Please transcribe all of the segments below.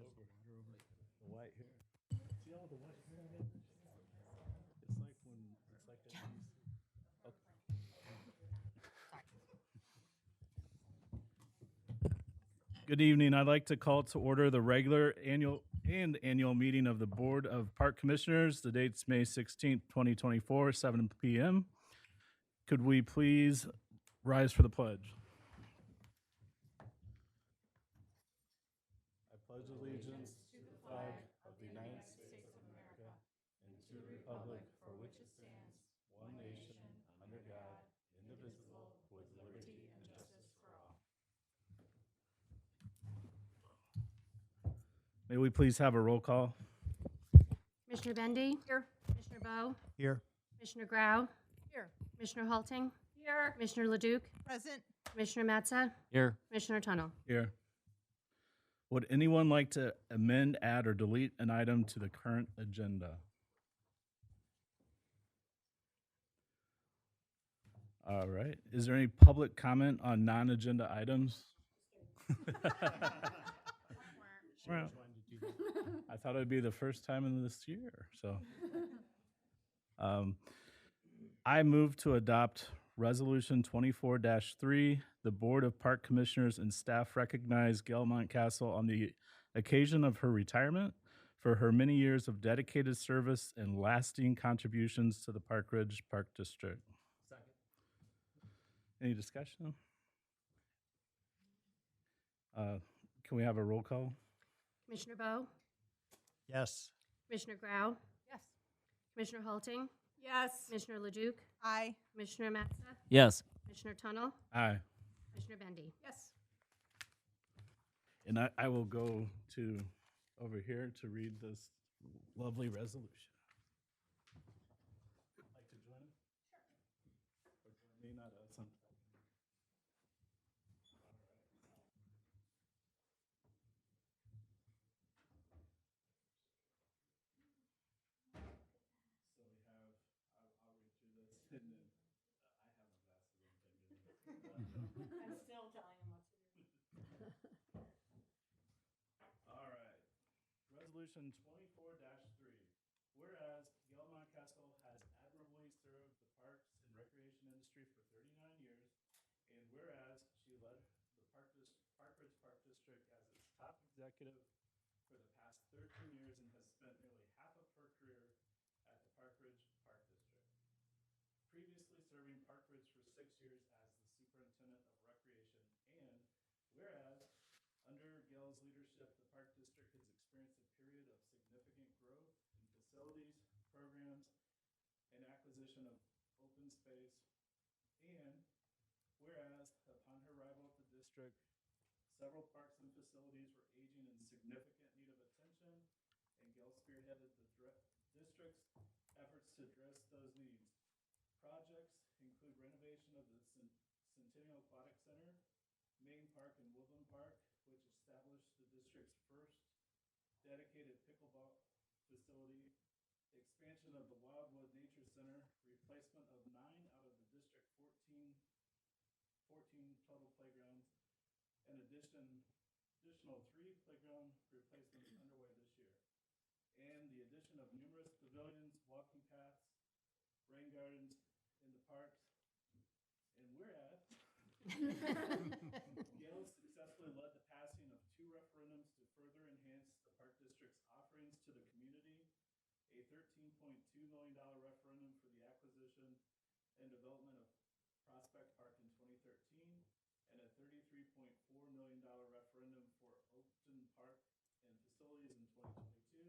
over. The white hair. See all the white hair on it? It's like when it's like a okay. Good evening. I'd like to call to order the regular annual meeting of the Board of Park Commissioners. The date's May 16th, 2024, 7 p.m. Could we please rise for the pledge? I pledge allegiance to the flag of the United States of America and to the republic for which it stands, one nation, under God, indivisible, with liberty and justice for all. May we please have a roll call? Commissioner Bendy? Here. Commissioner Bowe? Here. Commissioner Grau? Here. Commissioner Halting? Here. Commissioner Leduc? Present. Commissioner Matza? Here. Commissioner Tunnel? Here. Would anyone like to amend, add, or delete an item to the current agenda? All right. Is there any public comment on non-agenda items? Well, I thought it would be the first time in this year, so. I move to adopt Resolution 24-3. The Board of Park Commissioners and staff recognize Gail Mountcastle on the occasion of her retirement for her many years of dedicated service and lasting contributions to the Park Ridge Park District. Second. Any discussion? Can we have a roll call? Commissioner Bowe? Yes. Commissioner Grau? Yes. Commissioner Halting? Yes. Commissioner Leduc? Aye. Commissioner Matza? Yes. Commissioner Tunnel? Aye. Commissioner Bendy? Yes. And I will go to over here to read this lovely resolution. Like to join us? Sure. Or join me, not us. So we have, I'll read through this, and then I haven't lasted anything. I'm still telling him what to do. All right. Resolution 24-3. Whereas Gail Mountcastle has admirably served the parks and recreation industry for 39 years, and whereas she led the Park Ridge Park District as its top executive for the past 13 years and has spent nearly half of her career at the Park Ridge Park District, previously serving Park Ridge for 6 years as the superintendent of recreation, and whereas under Gail's leadership, the Park District has experienced a period of significant growth in facilities, programs, and acquisition of open space, and whereas upon her arrival at the district, several parks and facilities were aging in significant need of attention, and Gail spearheaded the district's efforts to address those needs. Projects include renovation of the Centennial Aquatic Center, Main Park and Woodland Park, which established the district's first dedicated pickleball facility, expansion of the Wildwood Nature Center, replacement of 9 out of the district 14 total playgrounds, and additional 3 playground replacements underway this year, and the addition of numerous pavilions, walking paths, rain gardens in the parks. And whereas Gail successfully led the passing of 2 referendums to further enhance the Park District's offerings to the community, a $13.2 million referendum for the acquisition and development of Prospect Park in 2013, and a $33.4 million referendum for Oakton Park and facilities in 2022.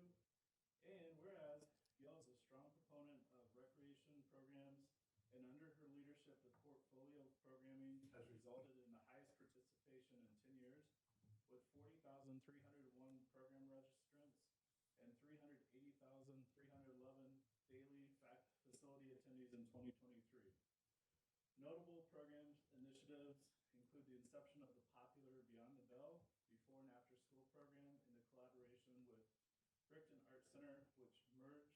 And whereas Gail is a strong proponent of recreation programs, and under her leadership, the portfolio of programming has resulted in the highest participation in 10 years, with 40,301 program registrants and 380,311 daily facility attendees in 2023. Notable program initiatives include the inception of the popular Beyond the Bell before and after school program in the collaboration with Crichton Art Center, which merged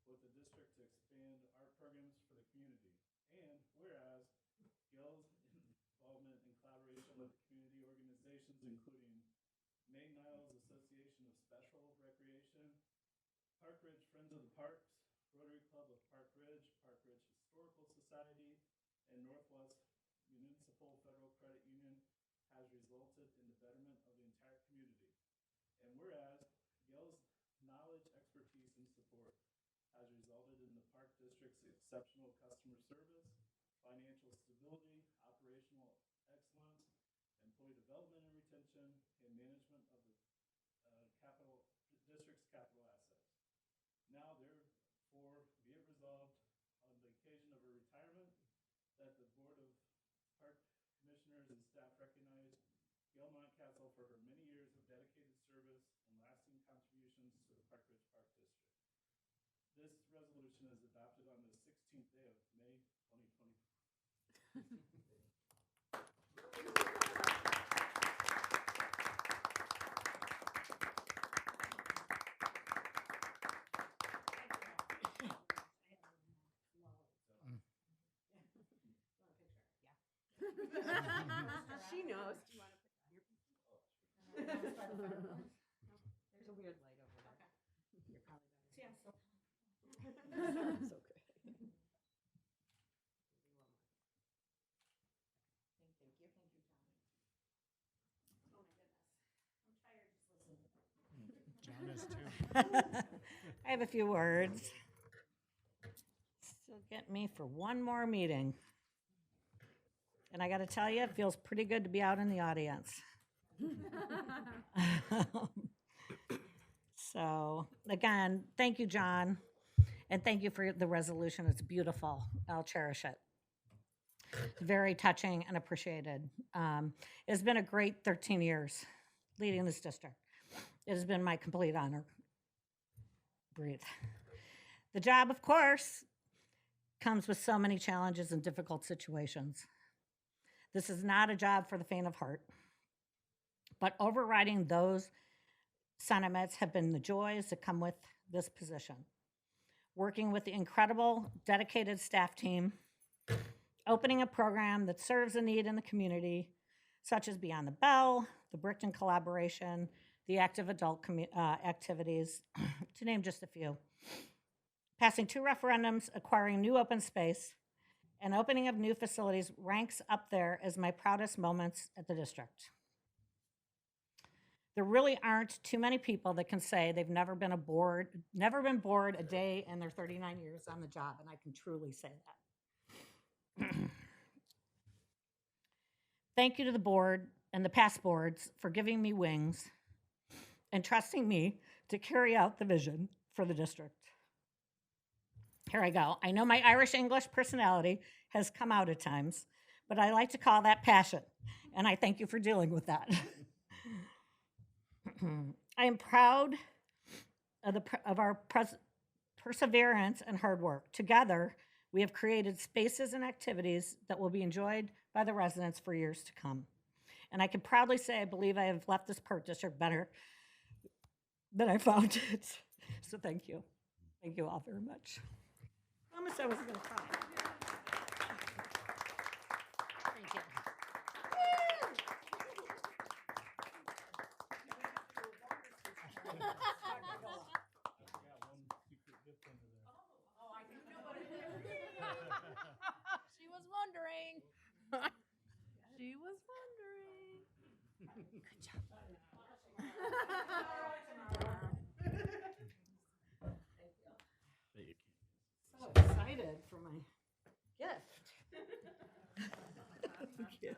with the district to expand art programs for the community. And whereas Gail's involvement in collaboration with community organizations, including Maine Niles Association Association, Park Ridge Friends of the Parks, Rotary Club of Park Ridge Historical Society, and Northwest Municipal Federal Credit Union has resulted in the betterment of the entire community. And whereas Yale's knowledge, expertise, and support has resulted in the Park District's exceptional customer service, financial stability, operational excellence, employee development and retention, and management of the district's capital assets. Now therefore be it resolved on the occasion of her retirement that the Board of Park Commissioners and staff recognize Gail Mountcastle for her many years of dedicated service and lasting contributions to the Park Ridge Park District. This resolution is adopted on the 16th day of May 2020. She knows. Do you want to put your There's a weird light over there. You're probably better. Yeah, so. It's okay. Thank you. Thank you, Tommy. Oh my goodness. I'm tired just listening. John is too. I have a few words. Still get me for one more meeting. And I got to tell you, it feels pretty good to be out in the audience. So, again, thank you, John. And thank you for the resolution. It's beautiful. I'll cherish it. Very touching and appreciated. It's been a great 13 years leading this district. It has been my complete honor. Breathe. The job, of course, comes with so many challenges and difficult situations. This is not a job for the faint of heart, but overriding those sentiments have been the joys that come with this position. Working with the incredible, dedicated staff team, opening a program that serves a need in the community, such as Beyond the Bell, the Brickton collaboration, the active adult activities, to name just a few. Passing 2 referendums, acquiring new open space, and opening of new facilities ranks up there as my proudest moments at the district. There really aren't too many people that can say they've never been bored a day in their 39 years on the job, and I can truly say that. Thank you to the board and the past boards for giving me wings and trusting me to carry out the vision for the district. Here I go. I know my Irish English personality has come out at times, but I like to call that passion, and I thank you for dealing with that. I am proud of our perseverance and hard work. Together, we have created spaces and activities that will be enjoyed by the residents for years to come. And I can proudly say I believe I have left this park district better than I found it. So thank you. Thank you all very much. I promised I wasn't going to cry. Thank you. She was wondering. She was wondering. Good job. So excited for my gift. Thank you.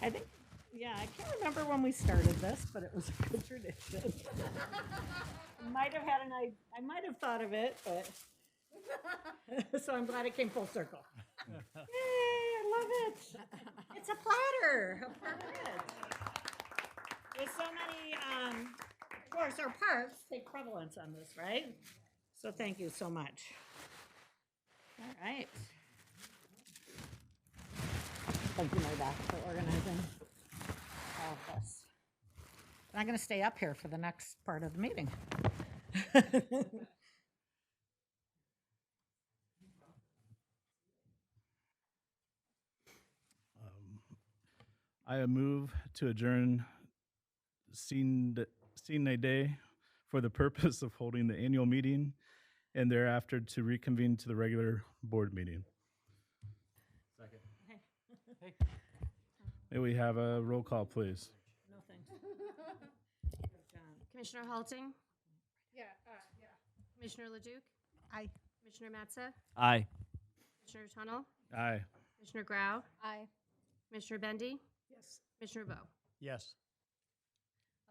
I think, yeah, I can't remember when we started this, but it was a good tradition. I might have thought of it, but so I'm glad it came full circle. Yay, I love it. It's a platter. A platter. There's so many, of course, our parks take prevalence on this, right? So thank you so much. All right. Thank you, Mary Beth, for organizing all of this. And I'm going to stay up here for the next part of the meeting. I move to adjourn Sine Day for the purpose of holding the annual meeting and thereafter to reconvene to the regular board meeting. May we have a roll call, please? No thanks. John. Commissioner Halting, Yeah. Commissioner Leduc, Aye. Commissioner Matza, Aye. Commissioner Tunnel, Aye. Commissioner Grau, Aye. Commissioner Bendy, Yes. Commissioner Bo. Yes.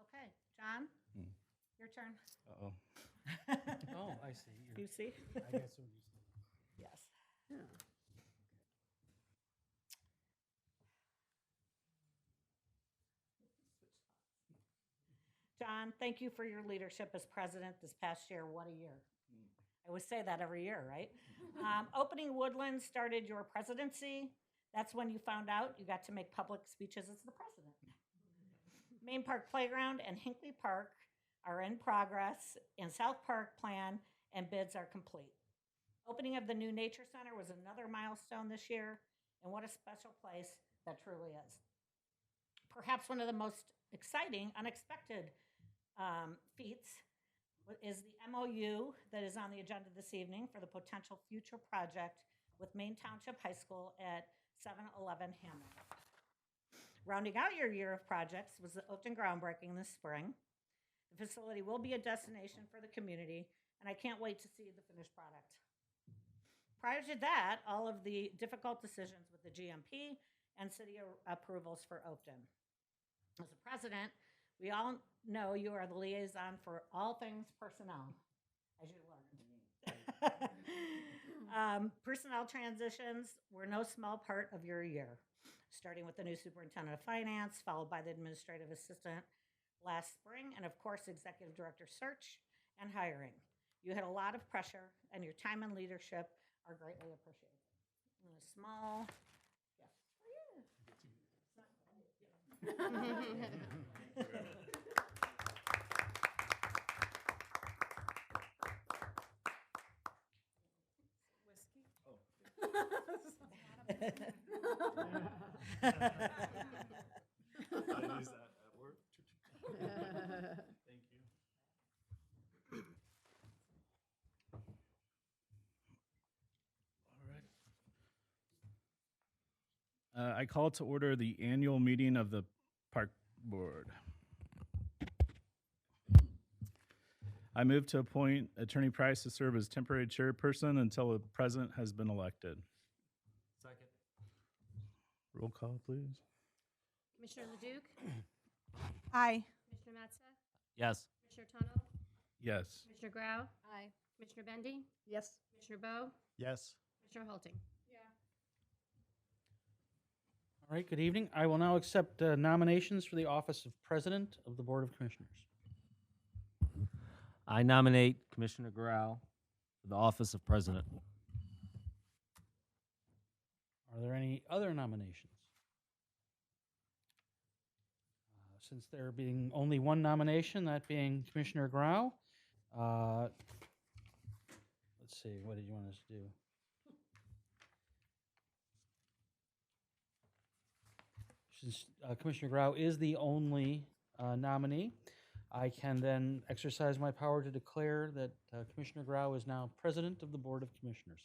Okay, John, Hmm. your turn. Uh-oh. Oh, I see. You see? I guess what you said. Yes. John, thank you for your leadership as president this past year. What a year. I always say that every year, right? Opening Woodlands started your presidency. That's when you found out you got to make public speeches as the president. Main Park Playground and Hinckley Park are in progress, and South Park plan and bids are complete. Opening of the new Nature Center was another milestone this year, and what a special place that truly is. Perhaps one of the most exciting, unexpected feats is the MOU that is on the agenda this evening for the potential future project with Maine Township High School at 711 Hammond. Rounding out your year of projects was the Oakton groundbreaking this spring. The facility will be a destination for the community, and I can't wait to see the finished product. Prior to that, all of the difficult decisions with the GMP and city approvals for Oakton. As a president, we all know you are the liaison for all things personnel, as you learned. Personnel transitions were no small part of your year, starting with the new superintendent of finance, followed by the administrative assistant last spring, and of course, executive director search and hiring. You had a lot of pressure, and your time and leadership are greatly appreciated. And a small gift for you. I use that at work. Thank you. All right. I call to order the annual meeting of the Park Board. I move to appoint Attorney Price to serve as temporary chairperson until a president has been elected. Second. Roll call, please. Commissioner Leduc, Aye. Commissioner Matza, Yes. Commissioner Tunnel, Yes. Commissioner Grau, Aye. Commissioner Bendy, Yes. Commissioner Bo, Yes. Commissioner Halting. All right, good evening. I will now accept nominations for the office of President of the Board of Commissioners. I nominate Commissioner Grau for the office of president. Are there any other nominations? Since there being only one nomination, that being Commissioner Grau, let's see, what did you want us to do? Since Commissioner Grau is the only nominee, I can then exercise my power to declare that Commissioner Grau is now President of the Board of Commissioners.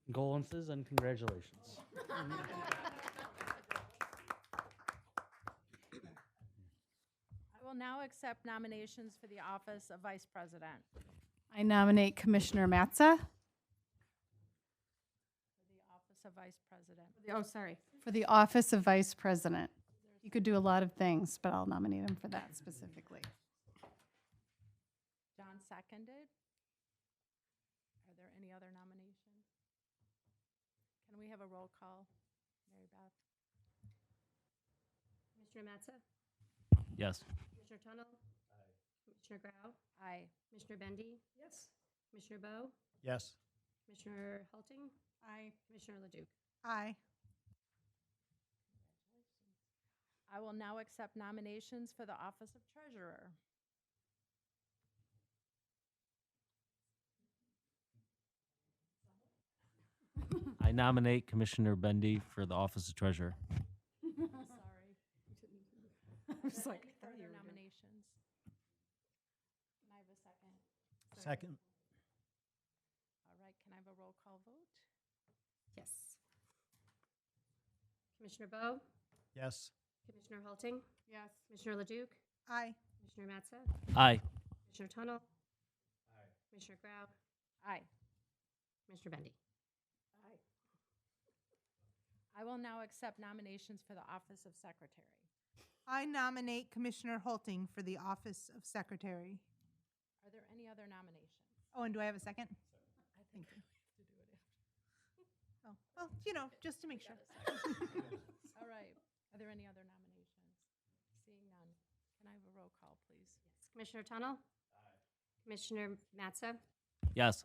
Condolences and congratulations. I will now accept nominations for the office of Vice President. I nominate Commissioner Matza. For the office of Vice President. Oh, sorry. For the office of Vice President. You could do a lot of things, but I'll nominate him for that specifically. John seconded. Are there any other nominations? Can we have a roll call, Mary Beth? Commissioner Matza, Yes. Commissioner Tunnel. Commissioner Grau, Aye. Commissioner Bendy, Yes. Commissioner Bo, Yes. Commissioner Halting, Aye. Commissioner Leduc. Aye. I will now accept nominations for the office of Treasurer. I nominate Commissioner Bendy for the office of treasurer. Sorry. I was like, I thought Any you further were doing- nominations? Second. All right, can I have a roll call vote? Yes. Commissioner Bo? Yes. Commissioner Halting? Yes. Commissioner Leduc? Aye. Commissioner Mattson? Aye. Commissioner Tunnel? Aye. Commissioner Grau? Aye. Commissioner Bendy? Aye. I will now accept nominations for the office of secretary. I nominate Commissioner Holting for the office of secretary. Are there any other nominations? Oh, and do I have a second? I think we have to do it after. Oh, well, you know, just to make sure. All right, are there any other nominations? Seeing none, can I have a roll call, please? Yes. Commissioner Tunnel? Aye. Commissioner Mattson? Yes.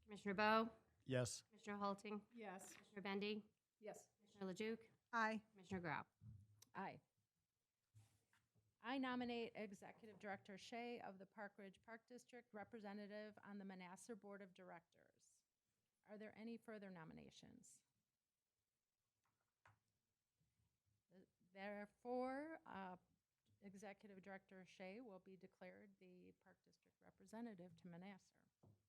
Commissioner Bo? Yes. Commissioner Halting? Yes. Commissioner Bendy? Yes. Commissioner Leduc? Aye. Commissioner Grau? Aye. I nominate Executive Director Shea of the Park Ridge Park District representative on the Manassas Board of Directors. Are there any further nominations? Therefore, Executive Director Shea will be declared the Park District representative to Manassas. Thank you.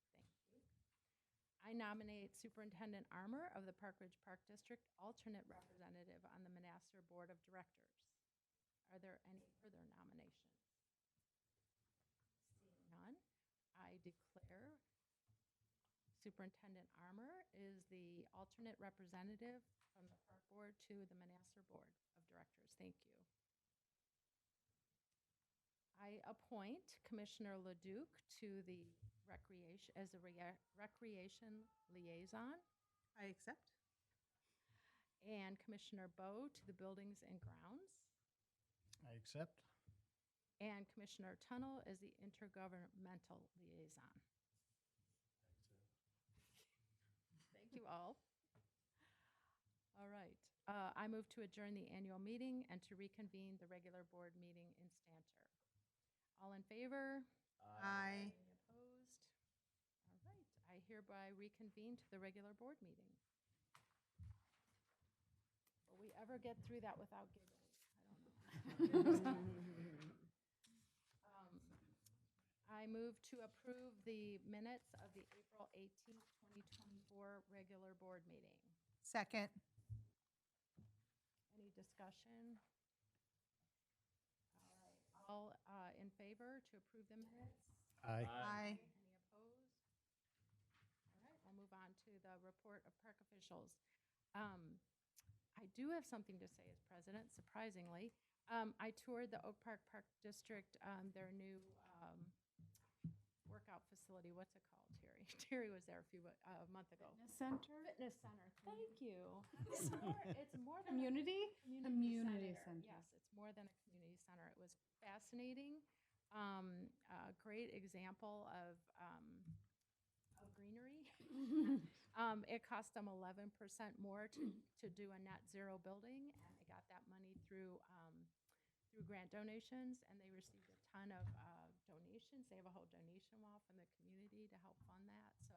I nominate Superintendent Armour of the Park Ridge Park District alternate representative on the Manassas Board of Directors. Are there any further nominations? Seeing none, I declare Superintendent Armour is the alternate representative from the Park Board to the Manassas Board of Directors. Thank you. I appoint Commissioner Leduc to the recreation, as a recreation liaison, I accept. and Commissioner Bo to the Buildings and Grounds. I accept. And Commissioner Tunnel is the intergovernmental liaison. Thank you all. All right. I move to adjourn the annual meeting and to reconvene the regular board meeting in Stanter. All in favor? Aye. Any opposed? All right. I hereby reconvene to the regular board meeting. Will we ever get through that without giggles? I don't know. I move to approve the minutes of the April 18th, 2024 regular board meeting. Second. Any discussion? All right, all in favor to approve the minutes? Aye. Aye. Any opposed? All right, we'll move on to the report of park officials. I do have something to say as president, surprisingly. I toured the Oak Park Park District, their new workout facility. What's it called, Terry? Terry was there a month ago. Fitness center? Fitness center. Thank you. It's more than Community? Community center. Yes, it's more than a community center. It was fascinating. A great example of greenery. It cost them 11% more to do a net zero building, and they got that money through grant donations, and they received a ton of donations. They have a whole donation wall from the community to help fund that. So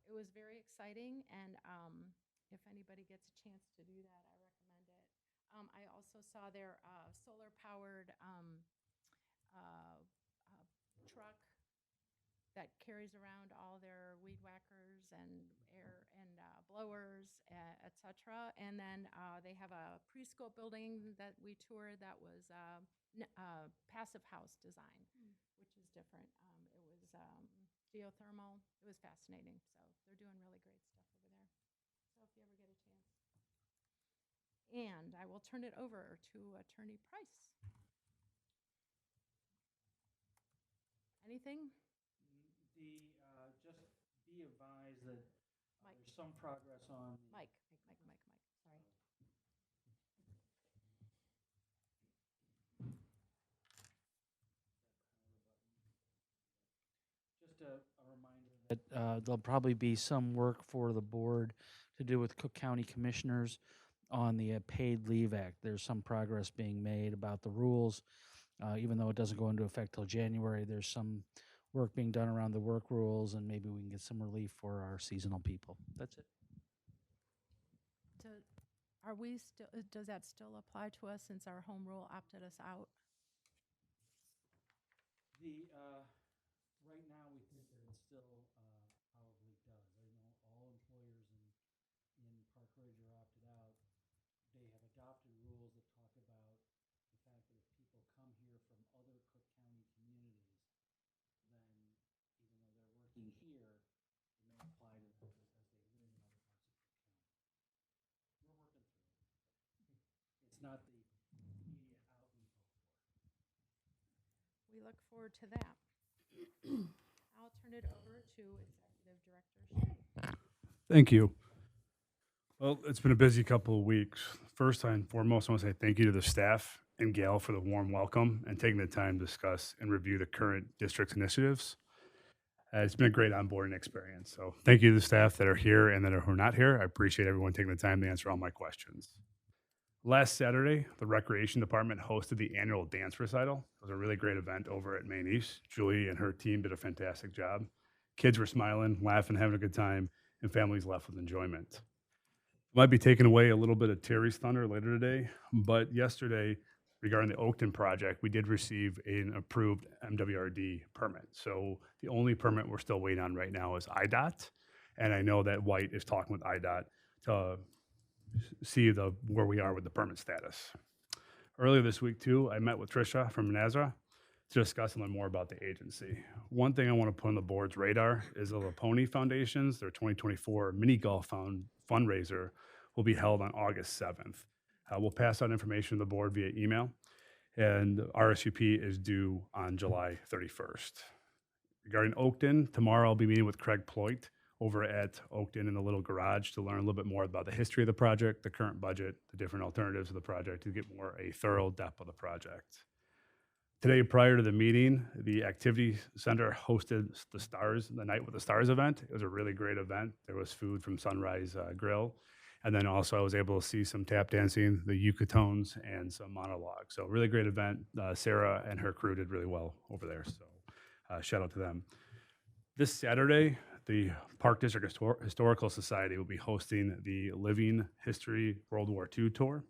it was very exciting, and if anybody gets a chance to do that, I recommend it. I also saw their solar-powered truck that carries around all their weed whackers and air and blowers, et cetera. And then they have a preschool building that we toured that was passive house design, which is different. It was geothermal. It was fascinating. So they're doing really great stuff over there. So if you ever get a chance. And I will turn it over to Attorney Price. Anything? Just be advised that Mike. there's some progress on. Mike, sorry. Just a reminder that there'll probably be some work for the board to do with Cook County Commissioners on the Paid Leave Act. There's some progress being made about the rules. Even though it doesn't go into effect till January, there's some work being done around the work rules, and maybe we can get some relief for our seasonal people. That's it. Are we still, does that still apply to us since our home rule opted us out? Right now, we think that it's still probably does. I know all employers in Park Ridge are opted out. They have adopted rules that talk about the fact that if people come here from other Cook County communities, then even though they're working here, it may apply to them as they live in other parts of Cook County. We're working through it. It's not the immediate out we hope for. We look forward to that. I'll turn it over to Executive Director Shea. Thank you. Well, it's been a busy couple of weeks. First and foremost, I want to say thank you to the staff and Gail for the warm welcome and taking the time to discuss and review the current district's initiatives. It's been a great onboarding experience. So thank you to the staff that are here and that are not here. I appreciate everyone taking the time to answer all my questions. Last Saturday, the Recreation Department hosted the annual dance recital. It was a really great event over at Maine East. Julie and her team did a fantastic job. Kids were smiling, laughing, having a good time, and families left with enjoyment. Might be taking away a little bit of Terry's thunder later today, but yesterday, regarding the Oakton project, we did receive an approved MWRD permit. So the only permit we're still waiting on right now is IDOT, and I know that White is talking with IDOT to see where we are with the permit status. Earlier this week, too, I met with Tricia from NASA to discuss and learn more about the agency. One thing I want to put on the board's radar is the Laponi Foundation's, their 2024 mini golf fundraiser will be held on August 7th. We'll pass out information to the board via email, and RSVP is due on July 31st. Regarding Oakton, tomorrow I'll be meeting with Craig Ploit over at Oakton in the little garage to learn a little bit more about the history of the project, the current budget, the different alternatives of the project to get a thorough depth of the project. Today, prior to the meeting, the Activity Center hosted the Night with the Stars event. It was a really great event. There was food from Sunrise Grill. And then also I was able to see some tap dancing, the Yucatones, and some monologues. So really great event. Sarah and her crew did really well over there. So shout out to them. This Saturday, the Park District Historical Society will be hosting the Living History World War II tour.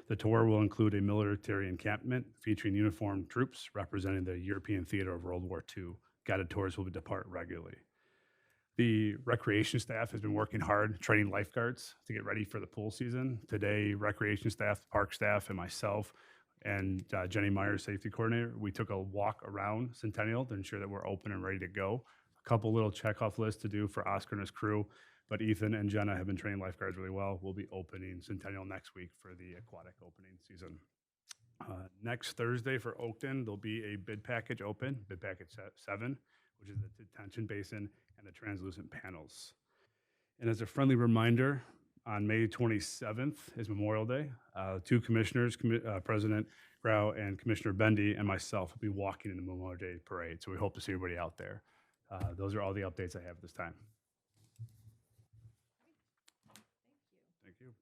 The tour will include a military encampment featuring uniformed troops representing the European theater of World War II. Guided tours will depart regularly. The recreation staff has been working hard training lifeguards to get ready for the pool season. Today, recreation staff, park staff, and myself and Jenny Myers, safety coordinator, we took a walk around Centennial to ensure that we're open and ready to go. A couple little checkoff lists to do for Oscar and his crew, but Ethan and Jenna have been training lifeguards really well. We'll be opening Centennial next week for the aquatic opening season. Next Thursday for Oakton, there'll be a bid package open, bid package 7, which is the detention basin and the translucent panels. And as a friendly reminder, on May 27th is Memorial Day. Two commissioners, President Grau and Commissioner Bendy and myself will be walking in the Memorial Day parade. So we hope to see everybody out there. Those are all the updates I have at this time. Thank you.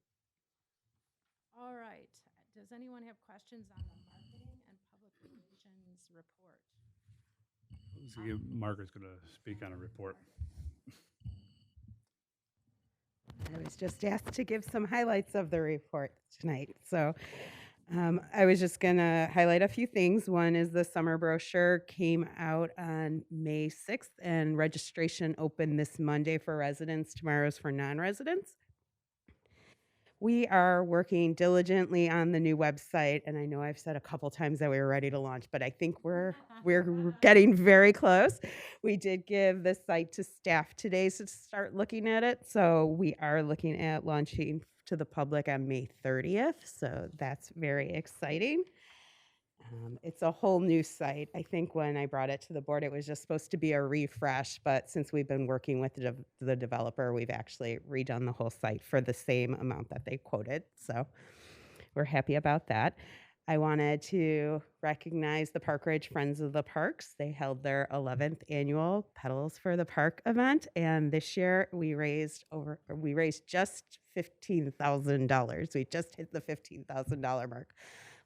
All right. Does anyone have questions on the marketing and public relations report? Margaret's going to speak on a report. I was just asked to give some highlights of the report tonight. So I was just going to highlight a few things. One is the summer brochure came out on May 6th, and registration opened this Monday for residents. Tomorrow is for non-residents. We are working diligently on the new website, and I know I've said a couple times that we were ready to launch, but I think we're getting very close. We did give the site to staff today to start looking at it, so we are looking at launching to the public on May 30th, so that's very exciting. It's a whole new site. I think when I brought it to the board, it was just supposed to be a refresh, but since we've been working with the developer, we've actually redone the whole site for the same amount that they quoted. So we're happy about that. I wanted to recognize the Park Ridge Friends of the Parks. They held their 11th annual Petals for the Park event, and this year we raised just $15,000. We just hit the $15,000 mark.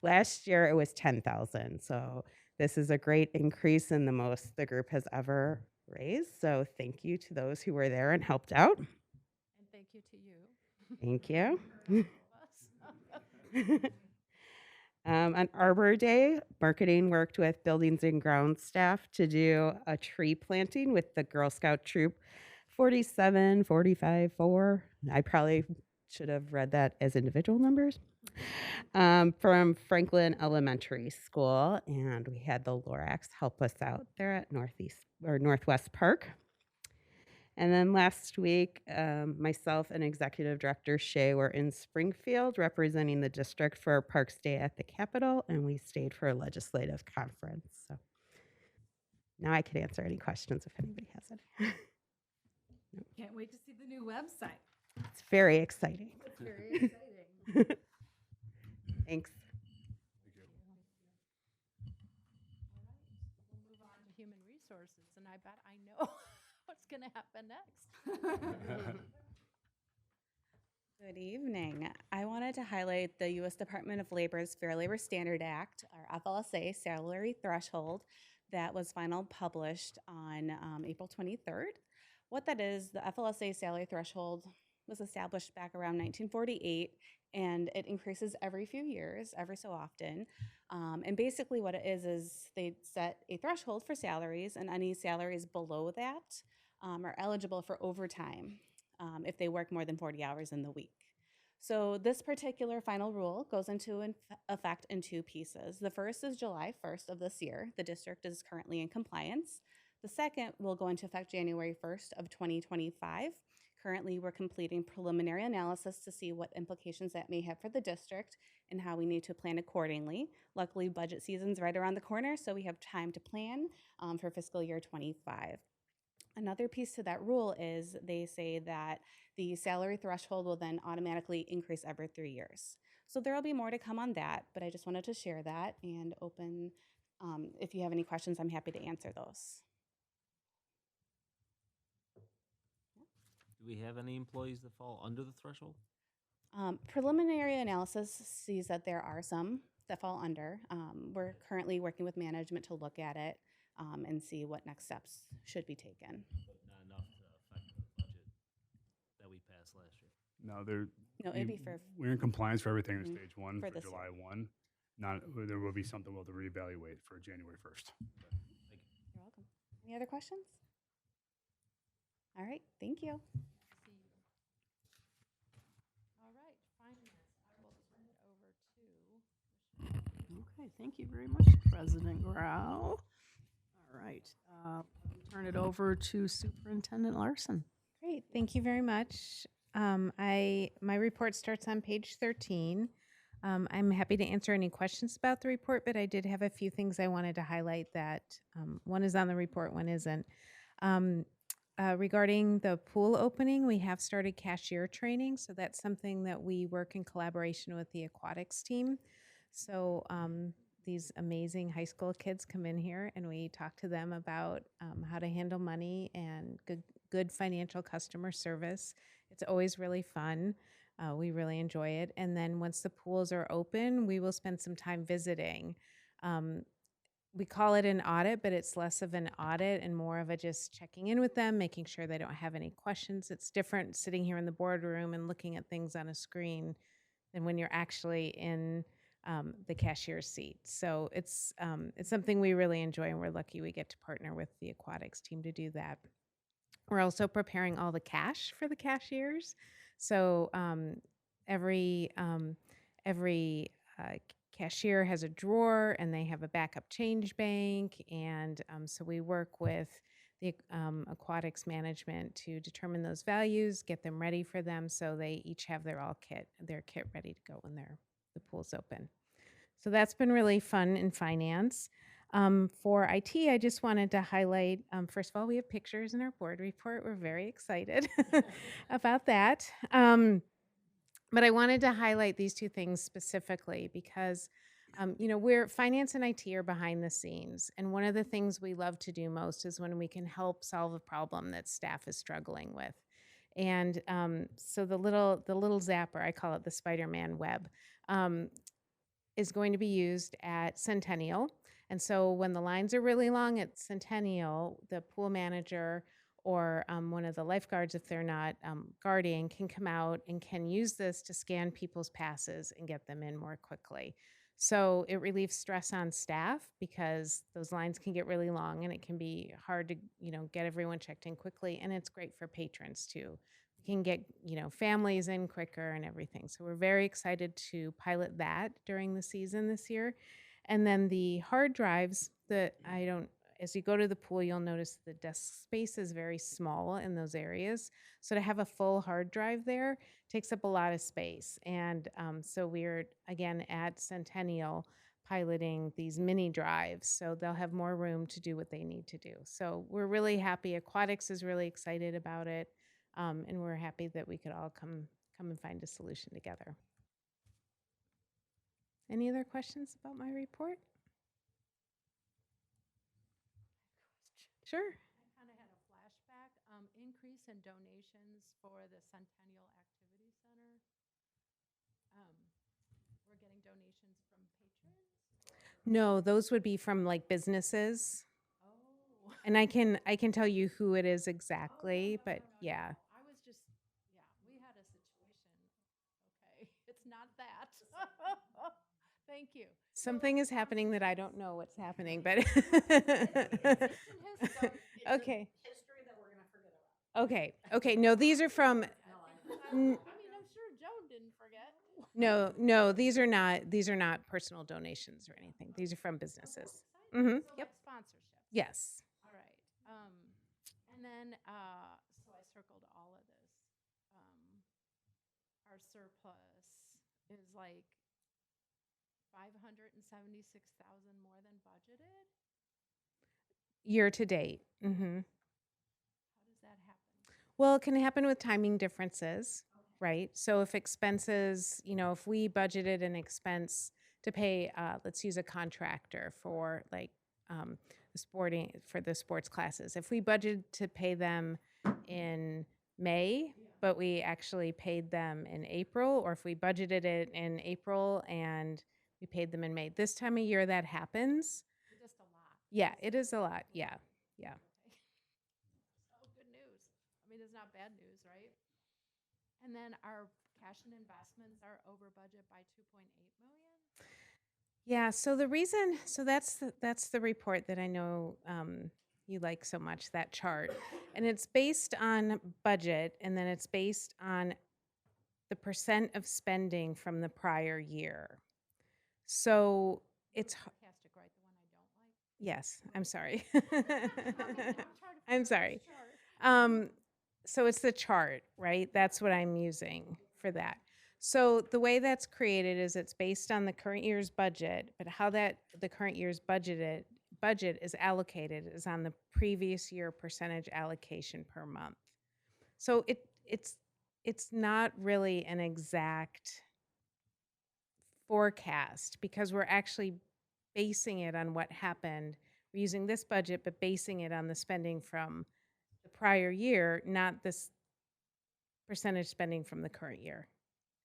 Last year it was $10,000. So this is a great increase in the most the group has ever raised. So thank you to those who were there and helped out. And thank you to you. Thank you. On Arbor Day, marketing worked with buildings and grounds staff to do a tree planting with the Girl Scout troop 47, 45, 4. I probably should have read that as individual numbers. From Franklin Elementary School, and we had the Lorax help us out there at Northwest Park. And then last week, myself and Executive Director Shea were in Springfield representing the district for Parks Day at the Capitol, and we stayed for a legislative conference. So now I could answer any questions if anybody has any. Can't wait to see the new website. It's very exciting. It's very exciting. Thanks. We'll move on to human resources, and I bet I know what's going to happen next. Good evening. I wanted to highlight the U.S. Department of Labor's Fair Labor Standard Act, our FLSA salary threshold, that was final published on April 23rd. What that is, the FLSA salary threshold was established back around 1948, and it increases every few years, every so often. And basically what it is they set a threshold for salaries, and any salaries below that are eligible for overtime if they work more than 40 hours in the week. So this particular final rule goes into effect in two pieces. The first is July 1st of this year. The district is currently in compliance. The second will go into effect January 1st of 2025. Currently, we're completing preliminary analysis to see what implications that may have for the district and how we need to plan accordingly. Luckily, budget season's right around the corner, so we have time to plan for fiscal year 25. Another piece to that rule is they say that the salary threshold will then automatically increase every 3 years. So there will be more to come on that, but I just wanted to share that and open, if you have any questions, I'm happy to answer those. Do we have any employees that fall under the threshold? Preliminary analysis sees that there are some that fall under. We're currently working with management to look at it and see what next steps should be taken. But not enough to affect the budget that we passed last year. No, it'd be for we're in compliance for everything in stage one For for this year. July 1. There will be something we'll have to reevaluate for January 1st. You're welcome. Any other questions? All right, thank you. All right, finance. I will turn it over to Okay, thank you very much, President Grau. All right, turn it over to Superintendent Larson. Great, thank you very much. My report starts on page 13. I'm happy to answer any questions about the report, but I did have a few things I wanted to highlight that one is on the report, one isn't. Regarding the pool opening, we have started cashier training, so that's something that we work in collaboration with the aquatics team. So these amazing high school kids come in here and we talk to them about how to handle money and good financial customer service. It's always really fun. We really enjoy it. And then once the pools are open, we will spend some time visiting. We call it an audit, but it's less of an audit and more of a just checking in with them, making sure they don't have any questions. It's different sitting here in the boardroom and looking at things on a screen than when you're actually in the cashier's seat. So it's something we really enjoy, and we're lucky we get to partner with the aquatics team to do that. We're also preparing all the cash for the cashiers. So every cashier has a drawer and they have a backup change bank. And so we work with the aquatics management to determine those values, get them ready for them so they each have their kit ready to go when the pool's open. So that's been really fun in finance. For IT, I just wanted to highlight, first of all, we have pictures in our board report. We're very excited about that. But I wanted to highlight these two things specifically because, finance and IT are behind the scenes. And one of the things we love to do most is when we can help solve a problem that staff is struggling with. And so the little zapper, I call it the Spider-Man web, is going to be used at Centennial. And so when the lines are really long at Centennial, the pool manager or one of the lifeguards, if they're not guarding, can come out and can use this to scan people's passes and get them in more quickly. So it relieves stress on staff because those lines can get really long and it can be hard to, get everyone checked in quickly. And it's great for patrons too. We can get, families in quicker and everything. So we're very excited to pilot that during the season this year. And then the hard drives as you go to the pool, you'll notice the desk space is very small in those areas. So to have a full hard drive there takes up a lot of space. And so we're, again, at Centennial piloting these mini drives. So they'll have more room to do what they need to do. So we're really happy. Aquatics is really excited about it. And we're happy that we could all come and find a solution together. Any other questions about my report? Sure. I kind of had a flashback. Increase in donations for the Centennial Activity Center. We're getting donations from patrons? No, those would be from like businesses. Oh. And I can tell you who it is exactly, but yeah. I was just, we had a situation. Okay, it's not that. Thank you. Something is happening that I don't know what's happening, but okay. History that we're gonna forget about. Okay. No, these are from I mean, I'm sure Joan didn't forget. no, these are not personal donations or anything. These are from businesses. Mm-hmm. So Yep. like sponsorships. Yes. All right. And then, so I circled all of this. Our surplus is like 576,000 more than budgeted. Year to date. Mm-hmm. How does that happen? Well, it can happen with timing differences, right? So if expenses, if we budgeted an expense to pay, let's use a contractor for like the sports classes. If we budgeted to pay them in May, but we actually paid them in April, or if we budgeted it in April and we paid them in May, this time of year that happens. Just a lot. Yeah, it is a lot. Yeah. Oh, good news. I mean, it's not bad news, right? And then our cash and investments are over budget by 2.8 million. Yeah, so that's the report that I know you like so much, that chart. And it's based on budget, and then it's based on the percent of spending from the prior year. So it's Sarcastic, right? The one I don't like. yes, I'm sorry. Okay, I'm sorry. So it's the chart, right? That's what I'm using for that. So the way that's created is it's based on the current year's budget, but how the current year's budget is allocated is on the previous year percentage allocation per month. So it's not really an exact forecast because we're actually basing it on what happened. We're using this budget, but basing it on the spending from the prior year, not this percentage spending from the current year,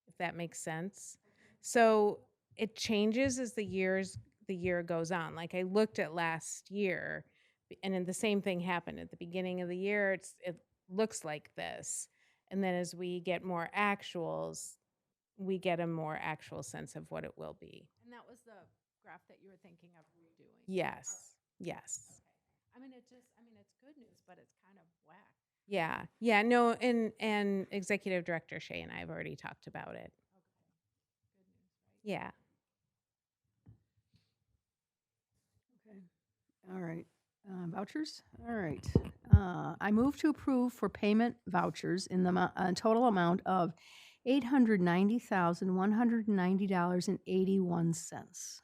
if that makes sense. So it changes as the year goes on. Like I looked at last year, and then the same thing happened at the beginning of the year. It looks like this, and then as we get more actuals, we get a more actual sense of what it will be. And that was the graph that you were thinking of redoing. Yes. Yes. Okay. I mean, it's good news, but it's kind of whack. Yeah. No, and Executive Director Shea and I have already talked about it. Okay. Good news, right? Yeah. All right. Vouchers? All right. I move to approve for payment vouchers in the total amount of $890,190.81.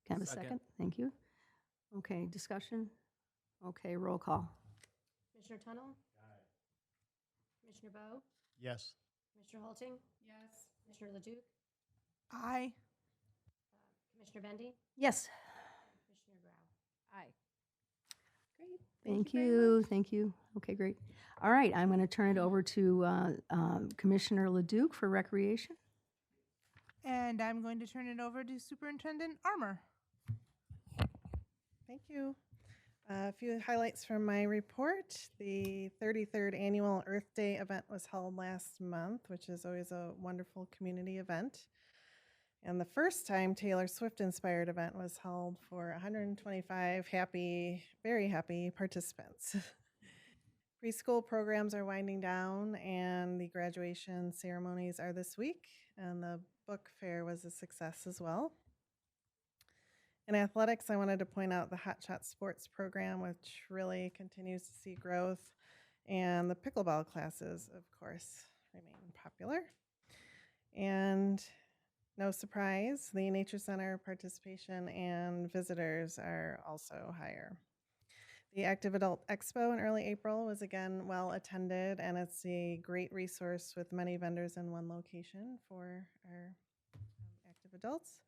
Can I have a second? Thank you. Okay, discussion? Okay, roll call. Commissioner Tunnel? Commissioner Bowe? Yes. Commissioner Halting? Yes. Commissioner Leduc? Aye. Commissioner Bendy? Yes. Commissioner Grau? Aye. Great. Thank very you. Thank you. Okay, great. All right, I'm going to turn it over to Commissioner Leduc for recreation. And I'm going to turn it over to Superintendent Armour. Thank you. A few highlights from my report. The 33rd Annual Earth Day event was held last month, which is always a wonderful community event. And the first time Taylor Swift inspired event was held for 125 very happy participants. Preschool programs are winding down and the graduation ceremonies are this week, and the book fair was a success as well. In athletics, I wanted to point out the Hot Shot Sports program, which really continues to see growth, and the pickleball classes, of course, remain popular. And no surprise, the Nature Center participation and visitors are also higher. The Active Adult Expo in early April was again well attended, and it's a great resource with many vendors in one location for our active adults.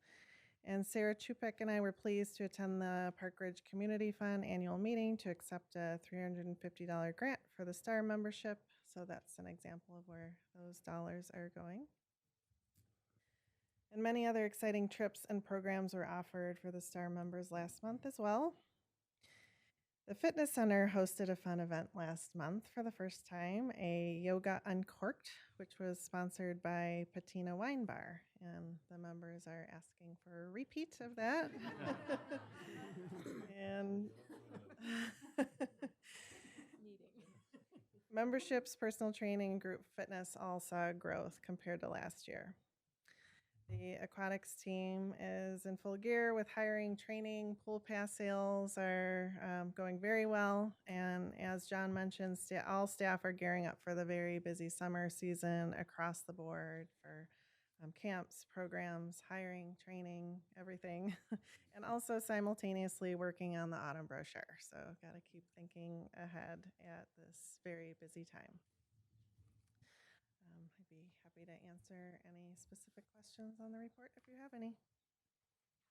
And Sarah Chupek and I were pleased to attend the Park Ridge Community Fund annual meeting to accept a $350 grant for the STAR membership. So that's an example of where those dollars are going. And many other exciting trips and programs were offered for the STAR members last month as well. The Fitness Center hosted a fun event last month for the first time, a Yoga Uncorked, which was sponsored by Patina Wine Bar, and the members are asking for a repeat of that. And memberships, personal training, and group fitness all saw growth compared to last year. The aquatics team is in full gear with hiring, training, pool pass sales are going very well. And as John mentioned, all staff are gearing up for the very busy summer season across the board for camps, programs, hiring, training, everything. And also simultaneously working on the autumn brochure. So got to keep thinking ahead at this very busy time. I'd be happy to answer any specific questions on the report if you have any.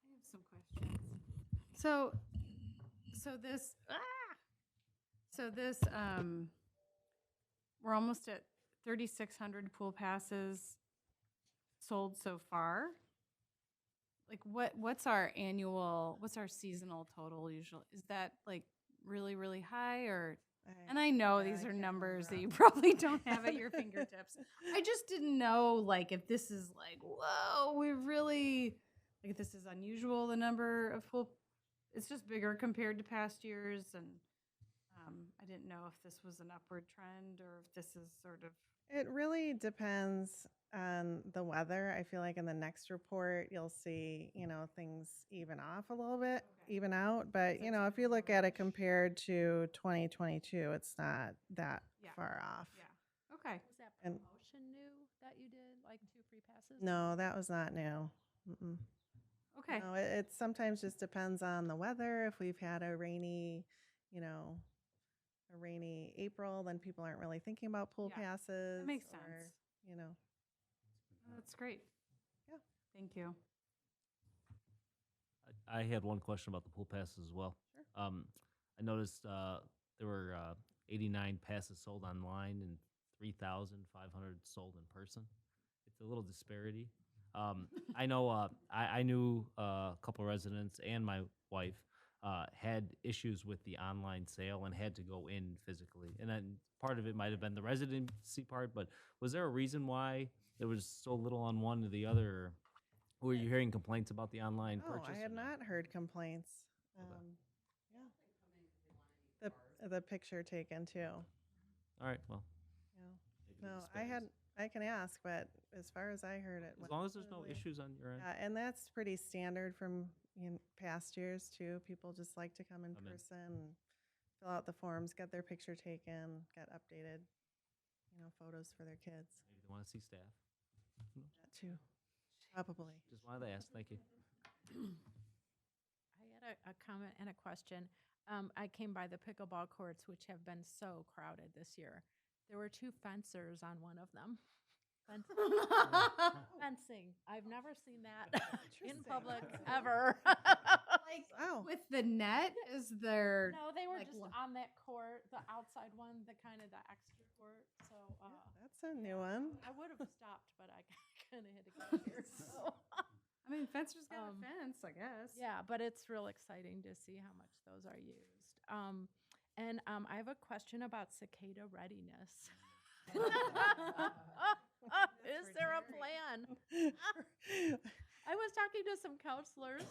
I have some questions. So this, we're almost at 3,600 pool passes sold so far. Like what's our seasonal total usually? Is that like really, really high or? And I know these are numbers that you probably don't have at your fingertips. I just didn't know, like, if this is like, whoa, we really, like, if this is unusual, the number of pool, it's just bigger compared to past years. And I didn't know if this was an upward trend or if this is sort of. It really depends on the weather. I feel like in the next report, you'll see, things even off a little bit, even out. But, if you look at it compared to 2022, it's not that far off. Yeah. Okay. Was that promotion new that you did, like 2 free passes? No, that was not new. Mm-mm. Okay. No, it sometimes just depends on the weather. If we've had a rainy April, then people aren't really thinking about pool passes. That makes sense. That's great. Yeah. Thank you. I had one question about the pool passes as well. Sure. I noticed there were 89 passes sold online and 3,500 sold in person. It's a little disparity. I know I knew a couple residents and my wife had issues with the online sale and had to go in physically. And then part of it might have been the residency part, but was there a reason why there was so little on one or the other? Or were you hearing complaints about the online purchase? I had not heard complaints. Yeah. The picture taken too. All right, well. Yeah. No, I can ask, but as far as I heard it. As long as there's no issues on your end. And that's pretty standard from past years too. People just like to come in person and fill out the forms, get their picture taken, get updated, photos for their kids. Maybe they want to see staff. That too, probably. Just wanted to ask. Thank you. I had a comment and a question. I came by the pickleball courts, which have been so crowded this year. There were 2 fencers on one of them. Fencing. I've never seen that in public ever. With the net, is there? No, they were just on that court, the outside one, the kind of the extra court. So that's a new one. I would have stopped, but I kind of had to get here. So. I mean, fencers got a fence, I guess. Yeah, but it's real exciting to see how much those are used. And I have a question about cicada readiness. Is there a plan? I was talking to some counselors.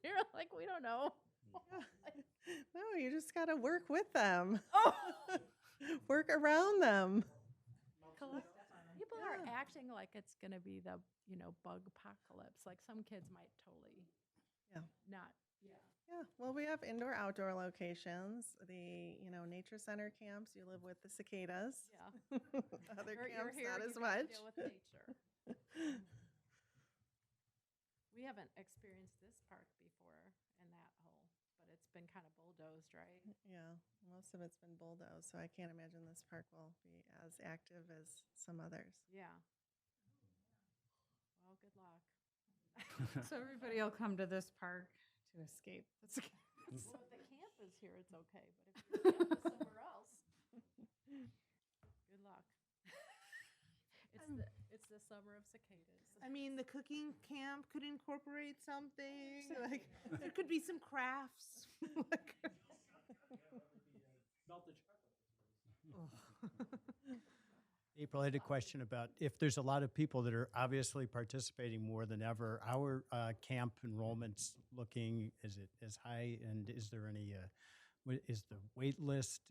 They're like, we don't know. No, you just got to work with them. Oh. Work around them. People are acting like it's going to be the, bug apocalypse. Like some kids might totally not. Yeah, well, we have indoor outdoor locations. The nature center camps. You live with the cicadas. Yeah. Other You're camps here, not you as gotta much. deal with nature. We haven't experienced this park before in that whole, but it's been kind of bulldozed, right? Yeah, most of it's been bulldozed, so I can't imagine this park will be as active as some others. Yeah. Well, good luck. So everybody will come to this park to escape. That's okay. Well, if the camp is here, it's okay, but if your camp is somewhere else, good luck. It's the summer of cicadas. I mean, the cooking camp could incorporate something. Like there could be some crafts. April, I had a question about if there's a lot of people that are obviously participating more than ever, our camp enrollment's looking, is it as high? And is there any, is the wait list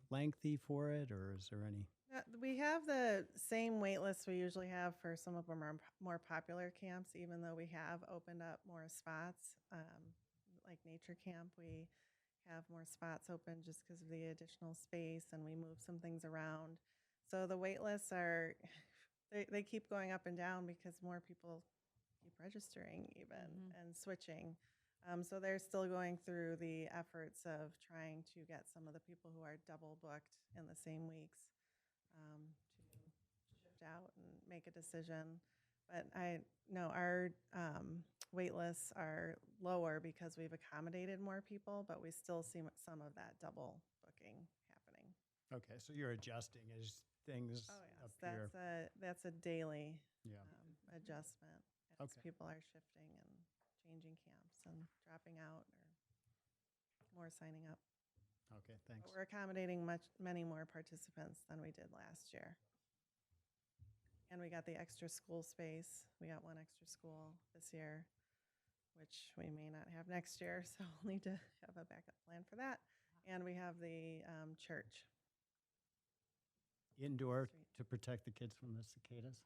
lengthy for it, or is there any? We have the same wait list we usually have for some of our more popular camps, even though we have opened up more spots. Like Nature Camp, we have more spots open just because of the additional space, and we move some things around. So the wait lists they keep going up and down because more people keep registering even and switching. So they're still going through the efforts of trying to get some of the people who are double booked in the same weeks to shift out and make a decision. But our wait lists are lower because we've accommodated more people, but we still see some of that double booking happening. Okay, so you're adjusting as things appear. That's a daily adjustment as Okay. people are shifting and changing camps and dropping out or more signing up. Okay, thanks. But we're accommodating many more participants than we did last year. And we got the extra school space. We got one extra school this year, which we may not have next year, so we'll need to have a backup plan for that. And we have the church. Indoor to protect the kids from the cicadas?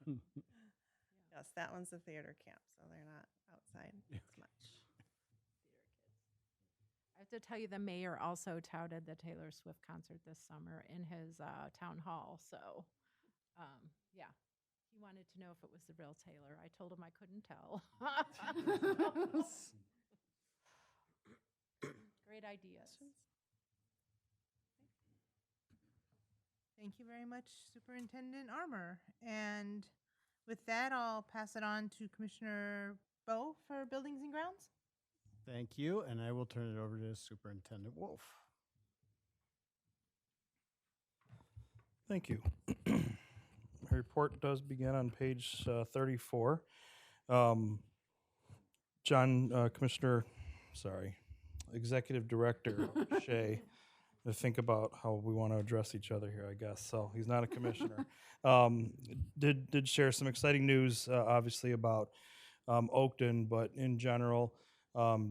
Yes, that one's the theater camp, so they're not outside as much. I have to tell you, the mayor also touted the Taylor Swift concert this summer in his town hall. So, yeah, he wanted to know if it was the real Taylor. I told him I couldn't tell. Great ideas. Thank you very much, Superintendent Armour. And with that, I'll pass it on to Commissioner Bowe for Buildings and Grounds. Thank you, and I will turn it over to Superintendent Wolf. Thank you. My report does begin on page 34. Executive Director Shea, to think about how we want to address each other here, I guess. So he's not a commissioner. Did share some exciting news, obviously, about Oakton, but in general,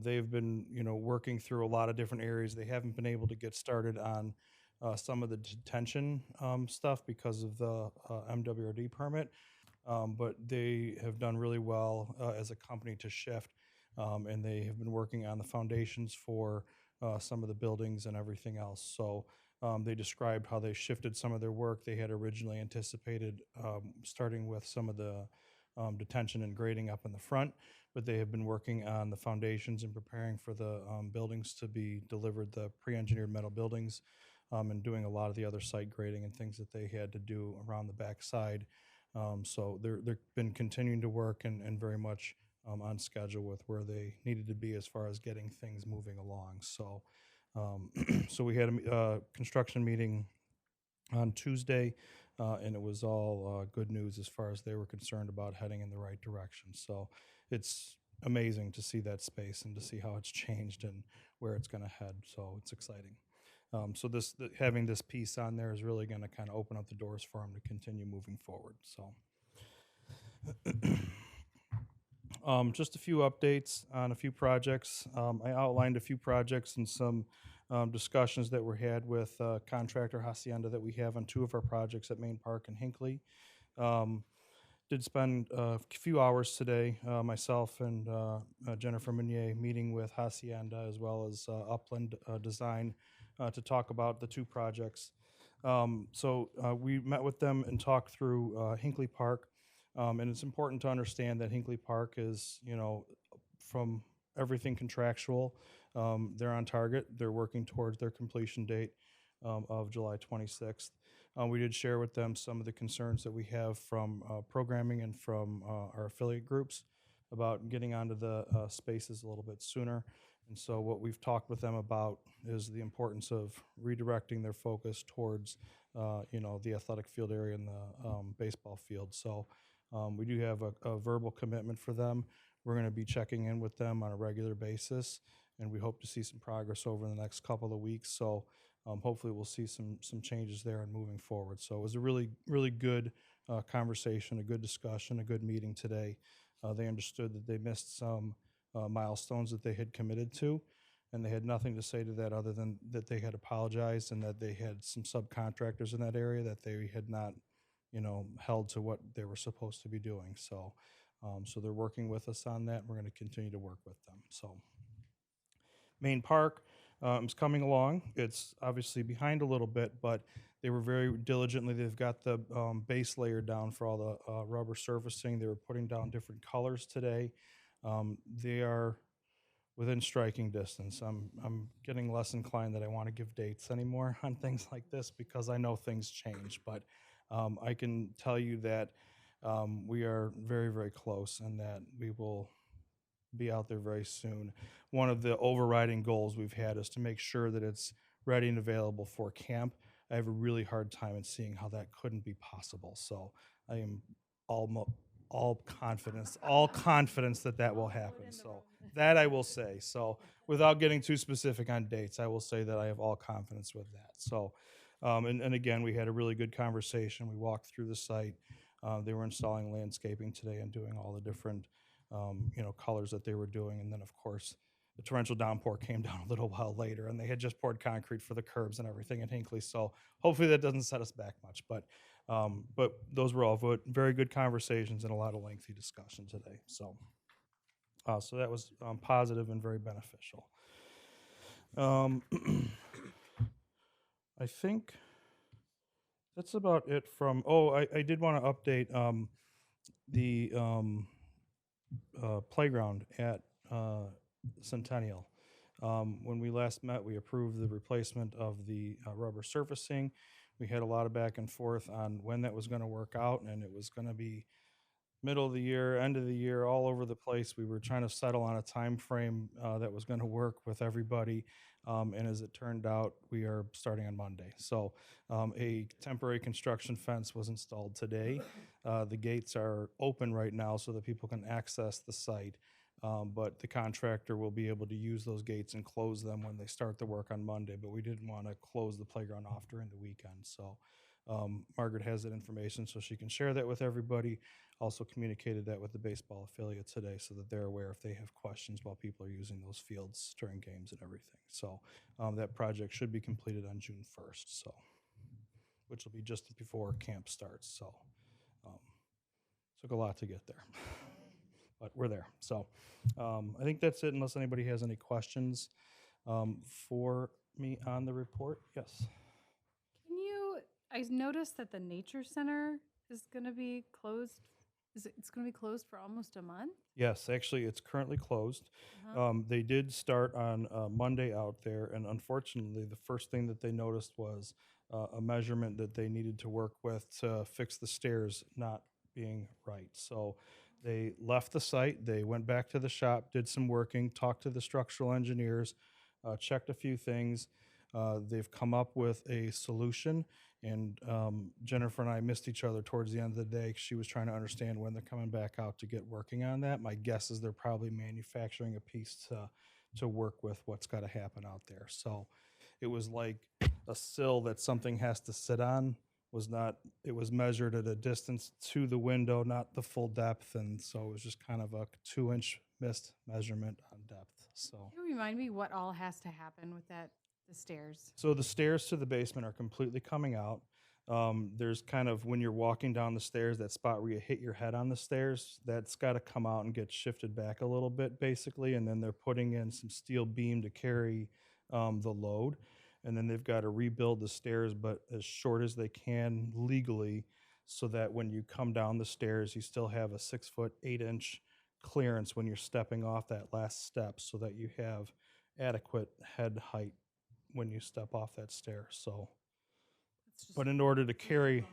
they've been working through a lot of different areas. They haven't been able to get started on some of the detention stuff because of the MWRD permit, but they have done really well as a company to shift, and they have been working on the foundations for some of the buildings and everything else. So they described how they shifted some of their work. They had originally anticipated starting with some of the detention and grading up in the front, but they have been working on the foundations and preparing for the buildings to be delivered, the pre-engineered metal buildings, and doing a lot of the other site grading and things that they had to do around the backside. So they've been continuing to work and very much on schedule with where they needed to be as far as getting things moving along. So, so we had a construction meeting on Tuesday, and it was all good news as far as they were concerned about heading in the right direction. So it's amazing to see that space and to see how it's changed and where it's going to head. So it's exciting. So having this piece on there is really going to kind of open up the doors for them to continue moving forward. So Just a few updates on a few projects. I outlined a few projects and some discussions that were had with contractor Hacienda that we have on 2 of our projects at Main Park and Hinckley. Did spend a few hours today, myself and Jennifer Meunier, meeting with Hacienda as well as Upland Design to talk about the 2 projects. We met with them and talked through Hinckley Park. And it's important to understand that Hinckley Park is, from everything contractual, they're on target. They're working towards their completion date of July 26th. We did share with them some of the concerns that we have from programming and from our affiliate groups about getting onto the spaces a little bit sooner. And so what we've talked with them about is the importance of redirecting their focus towards, the athletic field area and the baseball field. So we do have a verbal commitment for them. We're going to be checking in with them on a regular basis, and we hope to see some progress over the next couple of weeks. So hopefully we'll see some changes there and moving forward. So it was a really, really good conversation, a good discussion, a good meeting today. They understood that they missed some milestones that they had committed to, and they had nothing to say to that other than that they had apologized and that they had some subcontractors in that area that they had not held to what they were supposed to be doing. So they're working with us on that. We're going to continue to work with them. So Main Park is coming along. It's obviously behind a little bit, but they were very diligently. They've got the base layer down for all the rubber surfacing. They were putting down different colors today. They are within striking distance. I'm getting less inclined that I want to give dates anymore on things like this because I know things change, but I can tell you that we are very, very close and that we will be out there very soon. One of the overriding goals we've had is to make sure that it's ready and available for camp. I have a really hard time in seeing how that couldn't be possible. So I am all confidence that that will happen. So that I will say. So without getting too specific on dates, I will say that I have all confidence with that. So and again, we had a really good conversation. We walked through the site. They were installing landscaping today and doing all the different, colors that they were doing. And then, of course, the torrential downpour came down a little while later, and they had just poured concrete for the curbs and everything in Hinckley. So hopefully that doesn't set us back much. But those were all very good conversations and a lot of lengthy discussion today. So that was positive and very beneficial. I think that's about it from, I did want to update the playground at Centennial. When we last met, we approved the replacement of the rubber surfacing. We had a lot of back and forth on when that was going to work out, and it was going to be middle of the year, end of the year, all over the place. We were trying to settle on a time frame that was going to work with everybody. And as it turned out, we are starting on Monday. So a temporary construction fence was installed today. The gates are open right now so that people can access the site. But the contractor will be able to use those gates and close them when they start the work on Monday. But we didn't want to close the playground off during the weekend. So Margaret has that information so she can share that with everybody. Also communicated that with the baseball affiliate today so that they're aware if they have questions while people are using those fields during games and everything. So that project should be completed on June 1st, which will be just before camp starts. So took a lot to get there, but we're there. So I think that's it unless anybody has any questions for me on the report. Yes. I noticed that the Nature Center is going to be closed. It's going to be closed for almost a month? Yes, actually, it's currently closed. They did start on Monday out there, and unfortunately, the first thing that they noticed was a measurement that they needed to work with to fix the stairs not being right. So they left the site, they went back to the shop, did some working, talked to the structural engineers, checked a few things. They've come up with a solution, and Jennifer and I missed each other towards the end of the day 'cause she was trying to understand when they're coming back out to get working on that. My guess is they're probably manufacturing a piece to work with what's got to happen out there. So it was like a sill that something has to sit on was not, it was measured at a distance to the window, not the full depth, and so it was just kind of a 2-inch missed measurement on depth, so. Can you remind me what all has to happen with that, the stairs? So the stairs to the basement are completely coming out. There's kind of, when you're walking down the stairs, that spot where you hit your head on the stairs, that's got to come out and get shifted back a little bit, basically. And then they're putting in some steel beam to carry the load. And then they've got to rebuild the stairs, but as short as they can legally, so that when you come down the stairs, you still have a 6-foot, 8-inch clearance when you're stepping off that last step, so that you have adequate head height when you step off that stair. So, but in order to carry,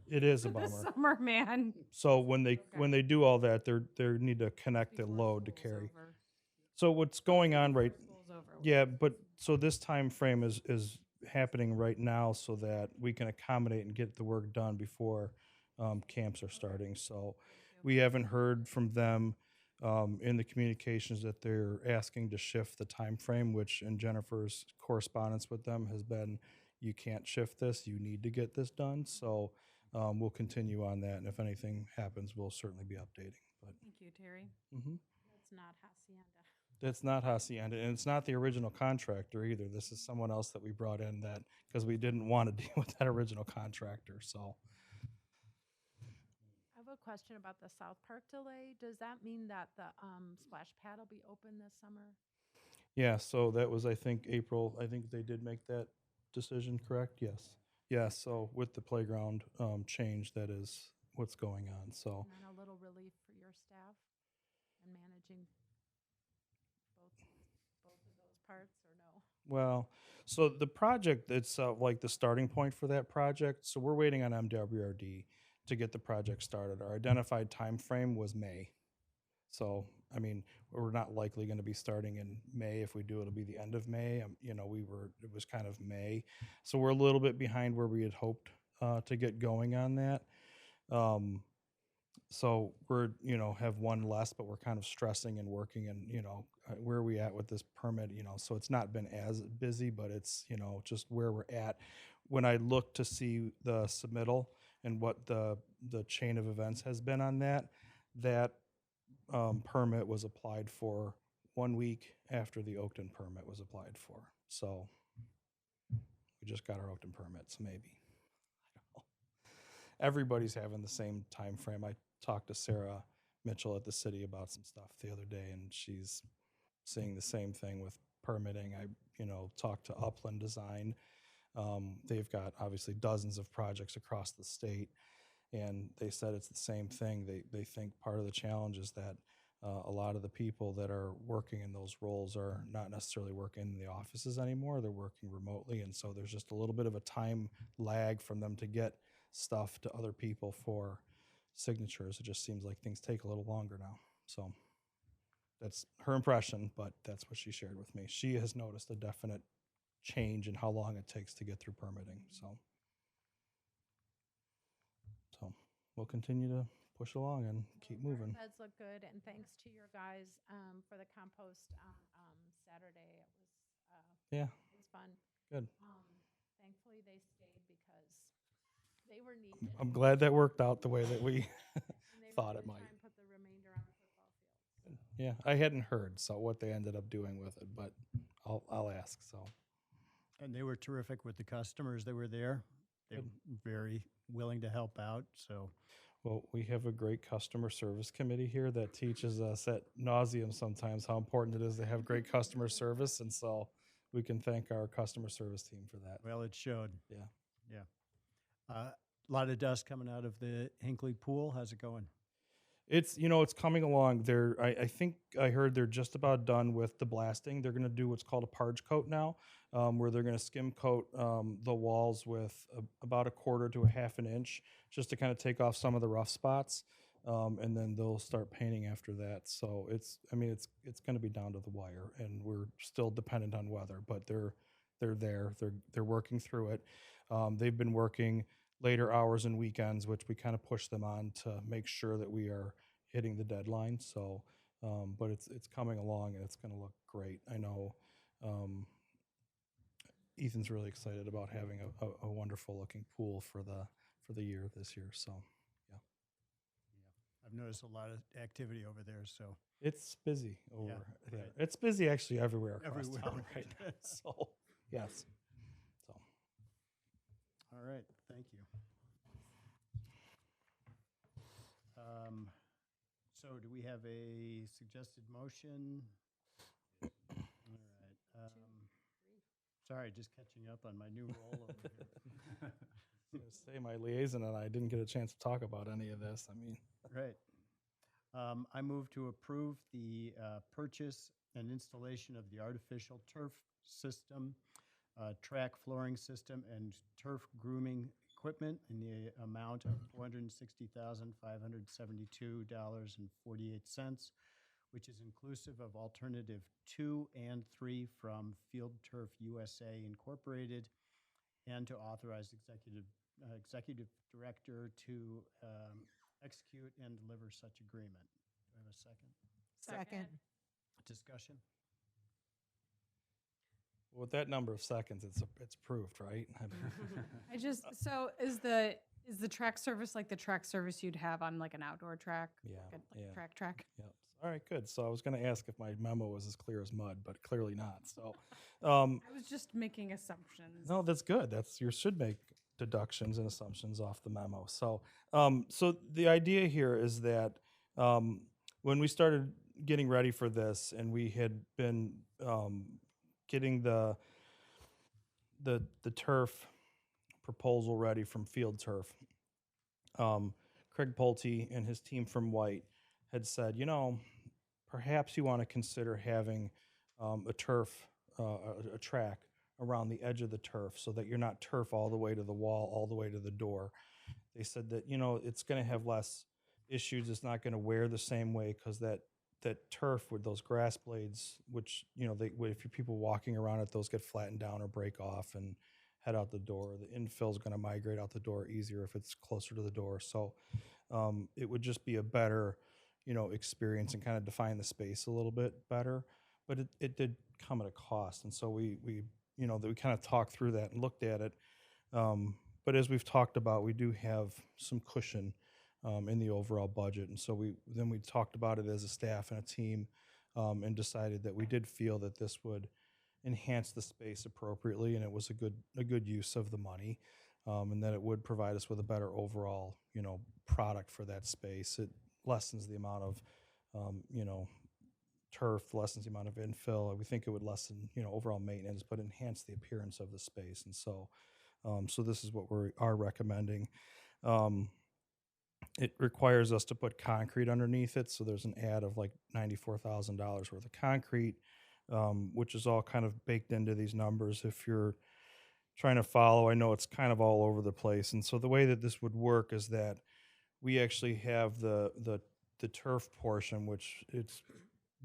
it is a For the bummer. summer, man. So when they do all that, they need to connect the load to carry. So what's going on right? Yeah, but so this time frame is happening right now, so that we can accommodate and get the work done before camps are starting. So we haven't heard from them in the communications that they're asking to shift the time frame, which in Jennifer's correspondence with them has been, you can't shift this, you need to get this done. So we'll continue on that, and if anything happens, we'll certainly be updating. But Thank you, Terry. That's not Hacienda. that's not Hacienda, and it's not the original contractor either. This is someone else that we brought in, that because we didn't want to deal with that original contractor. So I have a question about the South Park delay. Does that mean that the splash pad will be open this summer? yeah, so that was, I think, April. I think they did make that decision, correct? Yes. Yeah, so with the playground change, that is what's going on. So And then a little relief for your staff and managing both of those parts, or no? well, so the project itself, like the starting point for that project, so we're waiting on MWRD to get the project started. Our identified time frame was May. So, I mean, we're not likely going to be starting in May. If we do, it'll be the end of May. You know, it was kind of May. So we're a little bit behind where we had hoped to get going on that. So we're, have one less, but we're kind of stressing and working, and, where are we at with this permit, so it's not been as busy, but it's, just where we're at. When I look to see the submittal and what the chain of events has been on that permit was applied for 1 week after the Oakton permit was applied for. So we just got our Oakton permit, so maybe. I don't know. Everybody's having the same time frame. I talked to Sarah Mitchell at the city about some stuff the other day, and she's seeing the same thing with permitting. I, talked to Upland Design. They've got obviously dozens of projects across the state, and they said it's the same thing. They think part of the challenge is that a lot of the people that are working in those roles are not necessarily working in the offices anymore. They're working remotely, and so there's just a little bit of a time lag from them to get stuff to other people for signatures. It just seems like things take a little longer now. So that's her impression, but that's what she shared with me. She has noticed a definite change in how long it takes to get through permitting. So we'll continue to push along and keep moving. Beds look good, and thanks to your guys for the compost on Saturday. Yeah. It was fun. Good. Thankfully, they stayed because they were needed. I'm glad that worked out the way that we And they thought were it gonna might. try and put the remainder on the football field. Yeah, I hadn't heard what they ended up doing with it, but I'll ask. So And they were terrific with the customers that were there. They were very willing to help out, so. well, we have a great customer service committee here that teaches us at nauseum sometimes how important it is to have great customer service, and so we can thank our customer service team for that. Well, it showed. Yeah. Yeah. A lot of dust coming out of the Hinckley pool. How's it going? It's, it's coming along. I think I heard they're just about done with the blasting. They're going to do what's called a parge coat now, where they're going to skim coat the walls with about 1/4 to 1/2 inch, just to kind of take off some of the rough spots, and then they'll start painting after that. So it's going to be down to the wire, and we're still dependent on weather, but they're working through it. They've been working later hours and weekends, which we kind of push them on to make sure that we are hitting the deadline. So, but it's coming along, and it's going to look great. I know Ethan's really excited about having a wonderful looking pool for the for the year this year. So I've noticed a lot of activity over there, so. it's busy over there. right. It's busy actually everywhere across Everywhere, town right. right now. So yes. So All right, thank you. So do we have a suggested motion? All right. Sorry, just catching up on my new role over here. I was gonna say my liaison and I didn't get a chance to talk about any of this. I mean, Right. I move to approve the purchase and installation of the artificial turf system, track flooring system, and turf grooming equipment in the amount of $460,572.48, which is inclusive of alternative 2 and 3 from Field Turf USA Incorporated, and to authorize executive director to execute and deliver such agreement. Do I have a second? Second. Discussion? with that number of seconds, it's proved, right? I mean, I just, so is the track service like the track service you'd have on like an outdoor track? Yeah, Like a yeah. track? Yep. All right, good. So I was going to ask if my memo was as clear as mud, but clearly not. So, I was just making assumptions. no, that's good. You should make deductions and assumptions off the memo. So, so the idea here is that when we started getting ready for this, and we had been getting the turf proposal ready from Field Turf, Craig Pulte and his team from White had said, perhaps you want to consider having a track around the edge of the turf so that you're not turf all the way to the wall, all the way to the door. They said that, it's going to have less issues. It's not going to wear the same way because that turf with those grass blades, which, if you're people walking around it, those get flattened down or break off and head out the door. The infill is going to migrate out the door easier if it's closer to the door. So it would just be a better, experience and kind of define the space a little bit better. But it did come at a cost. And so we kind of talked through that and looked at it. But as we've talked about, we do have some cushion in the overall budget. And so we talked about it as a staff and a team and decided that we did feel that this would enhance the space appropriately, and it was a good use of the money, and that it would provide us with a better overall, product for that space. It lessens the amount of, turf, lessens the amount of infill. We think it would lessen, overall maintenance, but enhance the appearance of the space. And so, so this is what we are recommending. It requires us to put concrete underneath it. So there's an add of like $94,000 worth of concrete, which is all kind of baked into these numbers. If you're trying to follow, I know it's kind of all over the place. And so the way that this would work is that we actually have the turf portion, which it's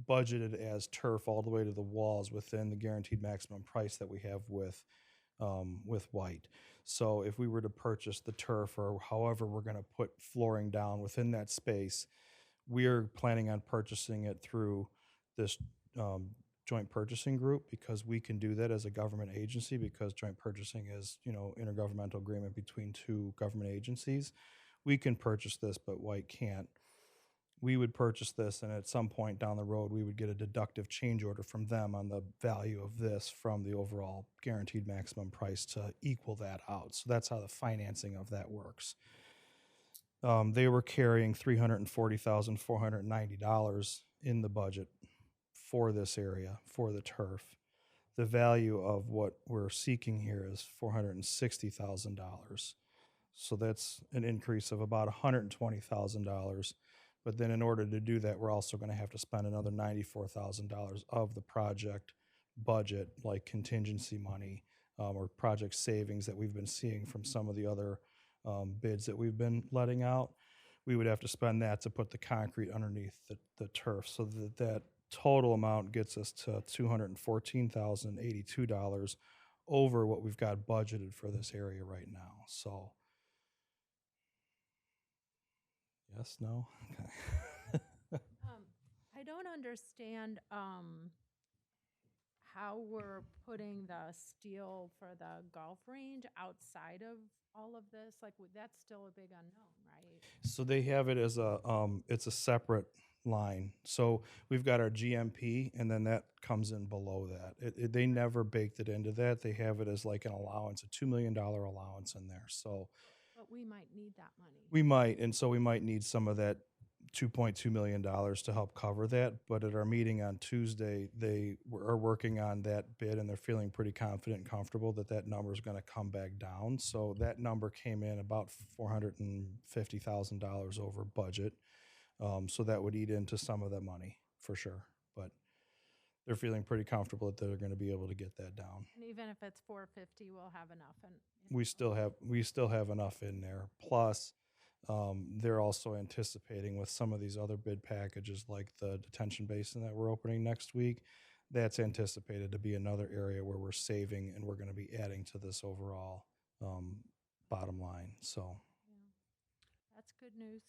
budgeted as turf all the way to the walls within the guaranteed maximum price that we have with White. So if we were to purchase the turf, or however we're going to put flooring down within that space, we're planning on purchasing it through this joint purchasing group, because we can do that as a government agency, because joint purchasing is, intergovernmental agreement between two government agencies. We can purchase this, but White can't. We would purchase this, and at some point down the road, we would get a deductive change order from them on the value of this from the overall guaranteed maximum price to equal that out. So that's how the financing of that works. They were carrying $340,490 in the budget for this area, for the turf. The value of what we're seeking here is $460,000. So that's an increase of about $120,000. But then in order to do that, we're also going to have to spend another $94,000 of the project budget, like contingency money or project savings that we've been seeing from some of the other bids that we've been letting out. We would have to spend that to put the concrete underneath the turf, so that total amount gets us to $214,082 over what we've got budgeted for this area right now. So yes, no? Okay. I don't understand how we're putting the steel for the golf range outside of all of this? Like, that's still a big unknown, right? So they have it as a, it's a separate line. So we've got our GMP, and then that comes in below that. They never baked it into that. They have it as like an allowance, a $2 million allowance in there. So But we might need that money. we might, and so we might need some of that $2.2 million to help cover that. But at our meeting on Tuesday, they are working on that bid, and they're feeling pretty confident and comfortable that that number is going to come back down. So that number came in about $450,000 over budget. So that would eat into some of the money for sure. But they're feeling pretty comfortable that they're going to be able to get that down. And even if it's 450, we'll have enough. And We still have enough in there. Plus, they're also anticipating with some of these other bid packages, like the detention basin that we're opening next week, that's anticipated to be another area where we're saving, and we're going to be adding to this overall bottom line. So, that's good news.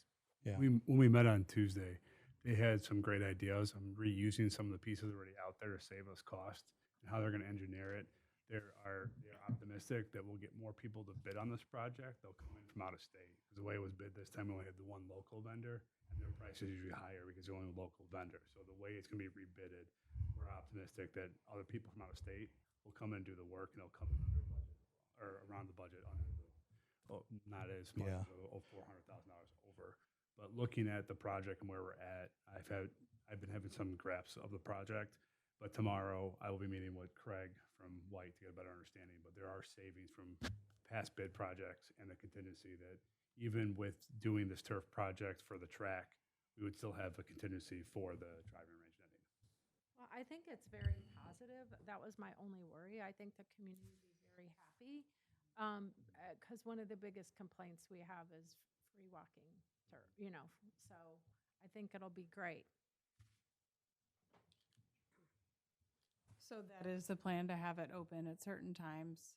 yeah. When we met on Tuesday, they had some great ideas on reusing some of the pieces already out there to save us cost and how they're going to engineer it. They're optimistic that we'll get more people to bid on this project. They'll come in from out of state. Because the way it was bid this time, we only had the one local vendor, and their price is usually higher because they're only a local vendor. So the way it's going to be rebidded, we're optimistic that other people from out of state will come in and do the work, and they'll come in under budget, or around the budget, under the, well, not as much, Yeah. $400,000 over. But looking at the project and where we're at, I've been having some grasps of the project. But tomorrow I will be meeting with Craig from White to get a better understanding. But there are savings from past bid projects and the contingency that even with doing this turf project for the track, we would still have a contingency for the driving range netting. Well, I think it's very positive. That was my only worry. I think the community will be very happy. Because one of the biggest complaints we have is free walking, so I think it'll be great. So that is the plan, to have it open at certain times.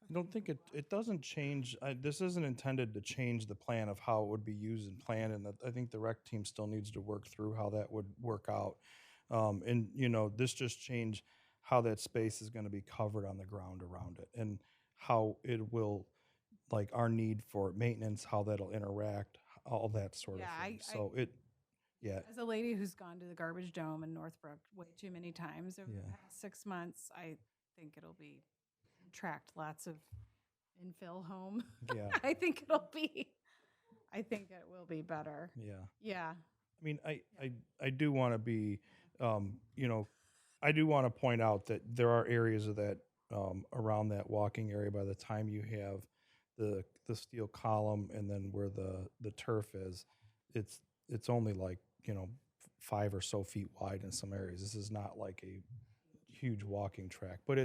I don't think it doesn't change. This isn't intended to change the plan of how it would be used and planned, and I think the rec team still needs to work through how that would work out. And this just changed how that space is going to be covered on the ground around it, and how it will, like our need for maintenance, how that'll interact, all that sort of thing. As a lady who's gone to the Garbage Dome in Northbrook way too many times over the past 6 months, I think it'll be attract lots of infill home. Yeah. I think it will be better. Yeah. Yeah. I mean, I do want to be, I do want to point out that there are areas of that around that walking area. By the time you have the steel column and then where the turf is, it's only like 5 or so feet wide in some areas. This is not like a huge walking track, but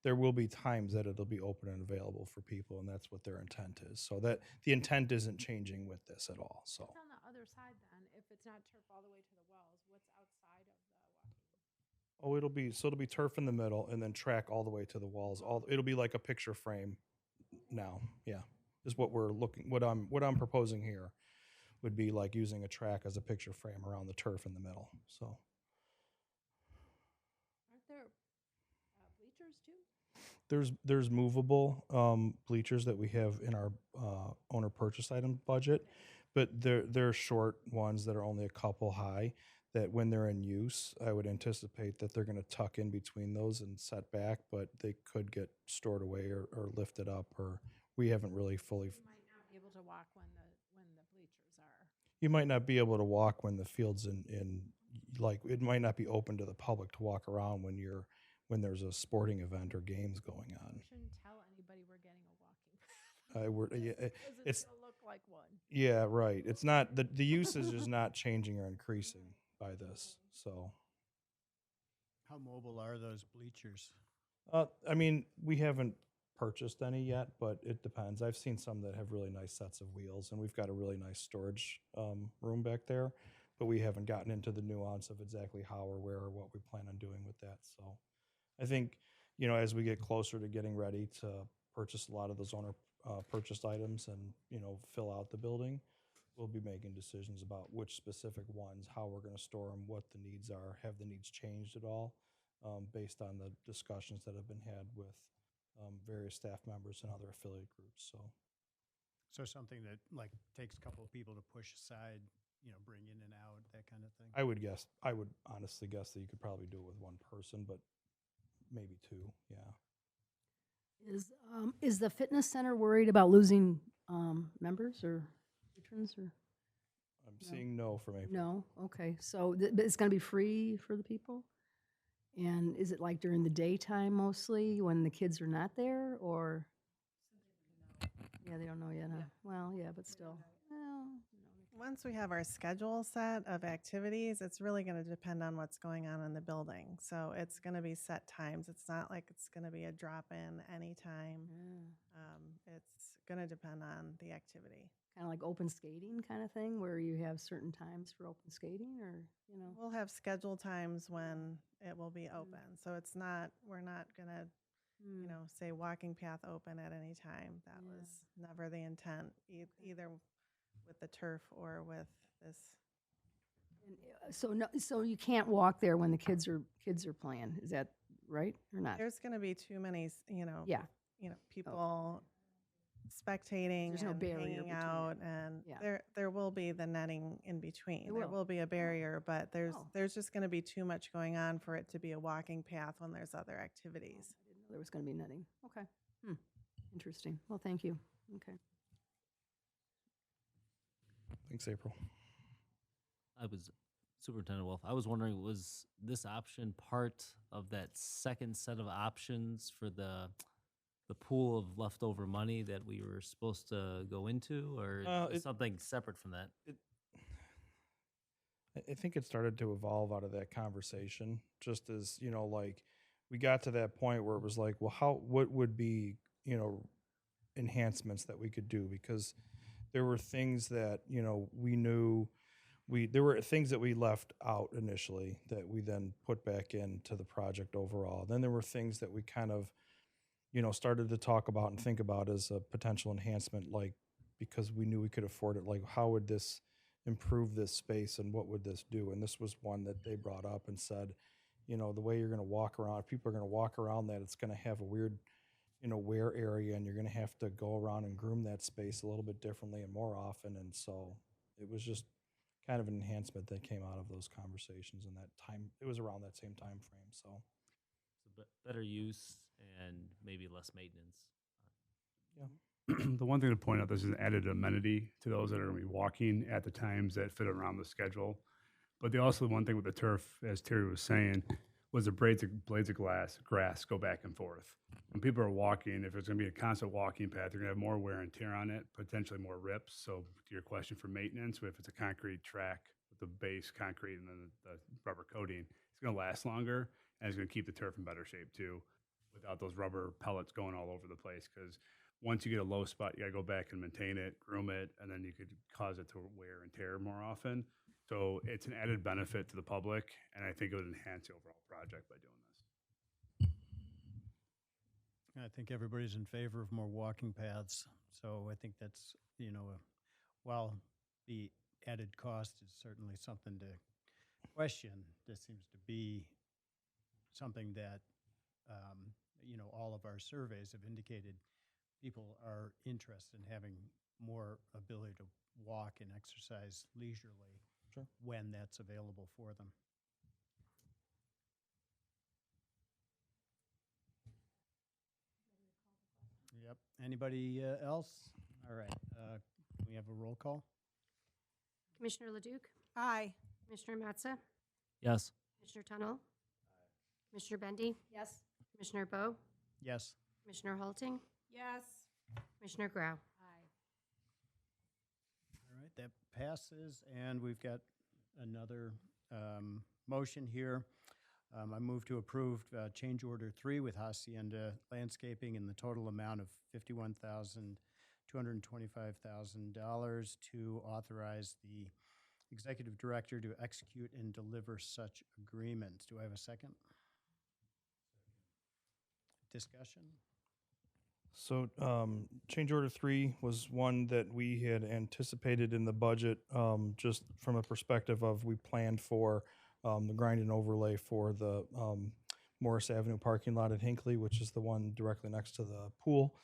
there will be times that it'll be open and available for people, and that's what their intent is. So that the intent isn't changing with this at all. So. What's on the other side then? If it's not turf all the way to the wells, what's outside of the walking? Oh, it'll be turf in the middle and then track all the way to the walls. It'll be like a picture frame now. Yeah. Is what I'm proposing here would be like using a track as a picture frame around the turf in the middle. So Aren't there bleachers too? there's movable bleachers that we have in our owner purchase item budget, but they're short ones that are only a couple high, that when they're in use, I would anticipate that they're going to tuck in between those and set back, but they could get stored away or lifted up, or we haven't really fully. You might not be able to walk when the bleachers are. You might not be able to walk when the field's in like, it might not be open to the public to walk around when there's a sporting event or games going on. We shouldn't tell anybody we're getting a walking path. It's gonna look like one. Yeah, right. It's not the usage is not changing or increasing by this. So, How mobile are those bleachers? I mean, we haven't purchased any yet, but it depends. I've seen some that have really nice sets of wheels, and we've got a really nice storage room back there, but we haven't gotten into the nuance of exactly how or where or what we plan on doing with that. So, I think, as we get closer to getting ready to purchase a lot of those owner purchased items and, fill out the building, we'll be making decisions about which specific ones, how we're going to store them, what the needs are, have the needs changed at all. based on the discussions that have been had with various staff members and other affiliate groups. So something that like takes a couple of people to push aside, bring in and out, that kind of thing? I would honestly guess that you could probably do it with one person, but maybe two, yeah. Is the fitness center worried about losing members or patrons or? I'm seeing no from April. No, okay, so but it's gonna be free for the people? And is it like during the daytime mostly, when the kids are not there, or? Yeah, they don't know yet, huh? Well, yeah, but still. Well, Once we have our schedule set of activities, it's really going to depend on what's going on in the building. So it's going to be set times. It's not like it's going to be a drop-in anytime. It's going to depend on the activity. kind of like open skating kind of thing, where you have certain times for open skating, or, We'll have scheduled times when it will be open. So it's not, we're not going to, say walking path open at any time. That was never the intent, either with the turf or with this. So no, so you can't walk there when the kids are playing. Is that right or not? There's going to be too many, Yeah. people spectating There's no and barrier hanging between out, it. and Yeah. there will be the netting in between. There There will. will be a barrier, but Oh. there's just going to be too much going on for it to be a walking path when there's other activities. I didn't know there was going to be netting. Okay. Interesting. Well, thank you. Okay. Thanks, April. I was Superintendent Wolf. I was wondering, was this option part of that second set of options for the pool of leftover money that we were supposed to go into, or is something separate from that? I think it started to evolve out of that conversation, just as, like we got to that point where it was like, well, what would be, enhancements that we could do? Because there were things that, we knew there were things that we left out initially that we then put back into the project overall. Then there were things that we kind of, started to talk about and think about as a potential enhancement, like, because we knew we could afford it, like, how would this improve this space and what would this do? And this was one that they brought up and said, the way you're going to walk around, if people are going to walk around that, it's going to have a weird, wear area, and you're going to have to go around and groom that space a little bit differently and more often. And so it was just kind of an enhancement that came out of those conversations in that time. It was around that same time frame. So Better use and maybe less maintenance. The one thing to point out, this is an added amenity to those that are going to be walking at the times that fit around the schedule. But the one thing with the turf, as Terry was saying, was the blades of grass go back and forth. When people are walking, if it's going to be a constant walking path, you're going to have more wear and tear on it, potentially more rips. So to your question for maintenance, if it's a concrete track with the base concrete and then the rubber coating, it's going to last longer, and it's going to keep the turf in better shape too, without those rubber pellets going all over the place. Because once you get a low spot, you got to go back and maintain it, groom it, and then you could cause it to wear and tear more often. So it's an added benefit to the public, and I think it would enhance the overall project by doing this. I think everybody's in favor of more walking paths. So I think that's, while the added cost is certainly something to question, this seems to be something that, all of our surveys have indicated people are interested in having more ability to walk and exercise leisurely when that's available for them. Yep. Anybody else? All right. Can we have a roll call? Commissioner Leduc? Aye. Commissioner Matza? Yes. Commissioner Tunnel? Commissioner Bendy? Yes. Commissioner Bowe? Yes. Commissioner Halting? Yes. Commissioner Grau? All right, that passes, and we've got another motion here. I move to approve change order 3 with Hacienda Landscaping in the total amount of $51,225,000 to authorize the executive director to execute and deliver such agreements. Do I have a second? Discussion? So change order 3 was one that we had anticipated in the budget, just from a perspective of we planned for the grind and overlay for the Morris Avenue parking lot at Hinckley, which is the one directly next to the pool.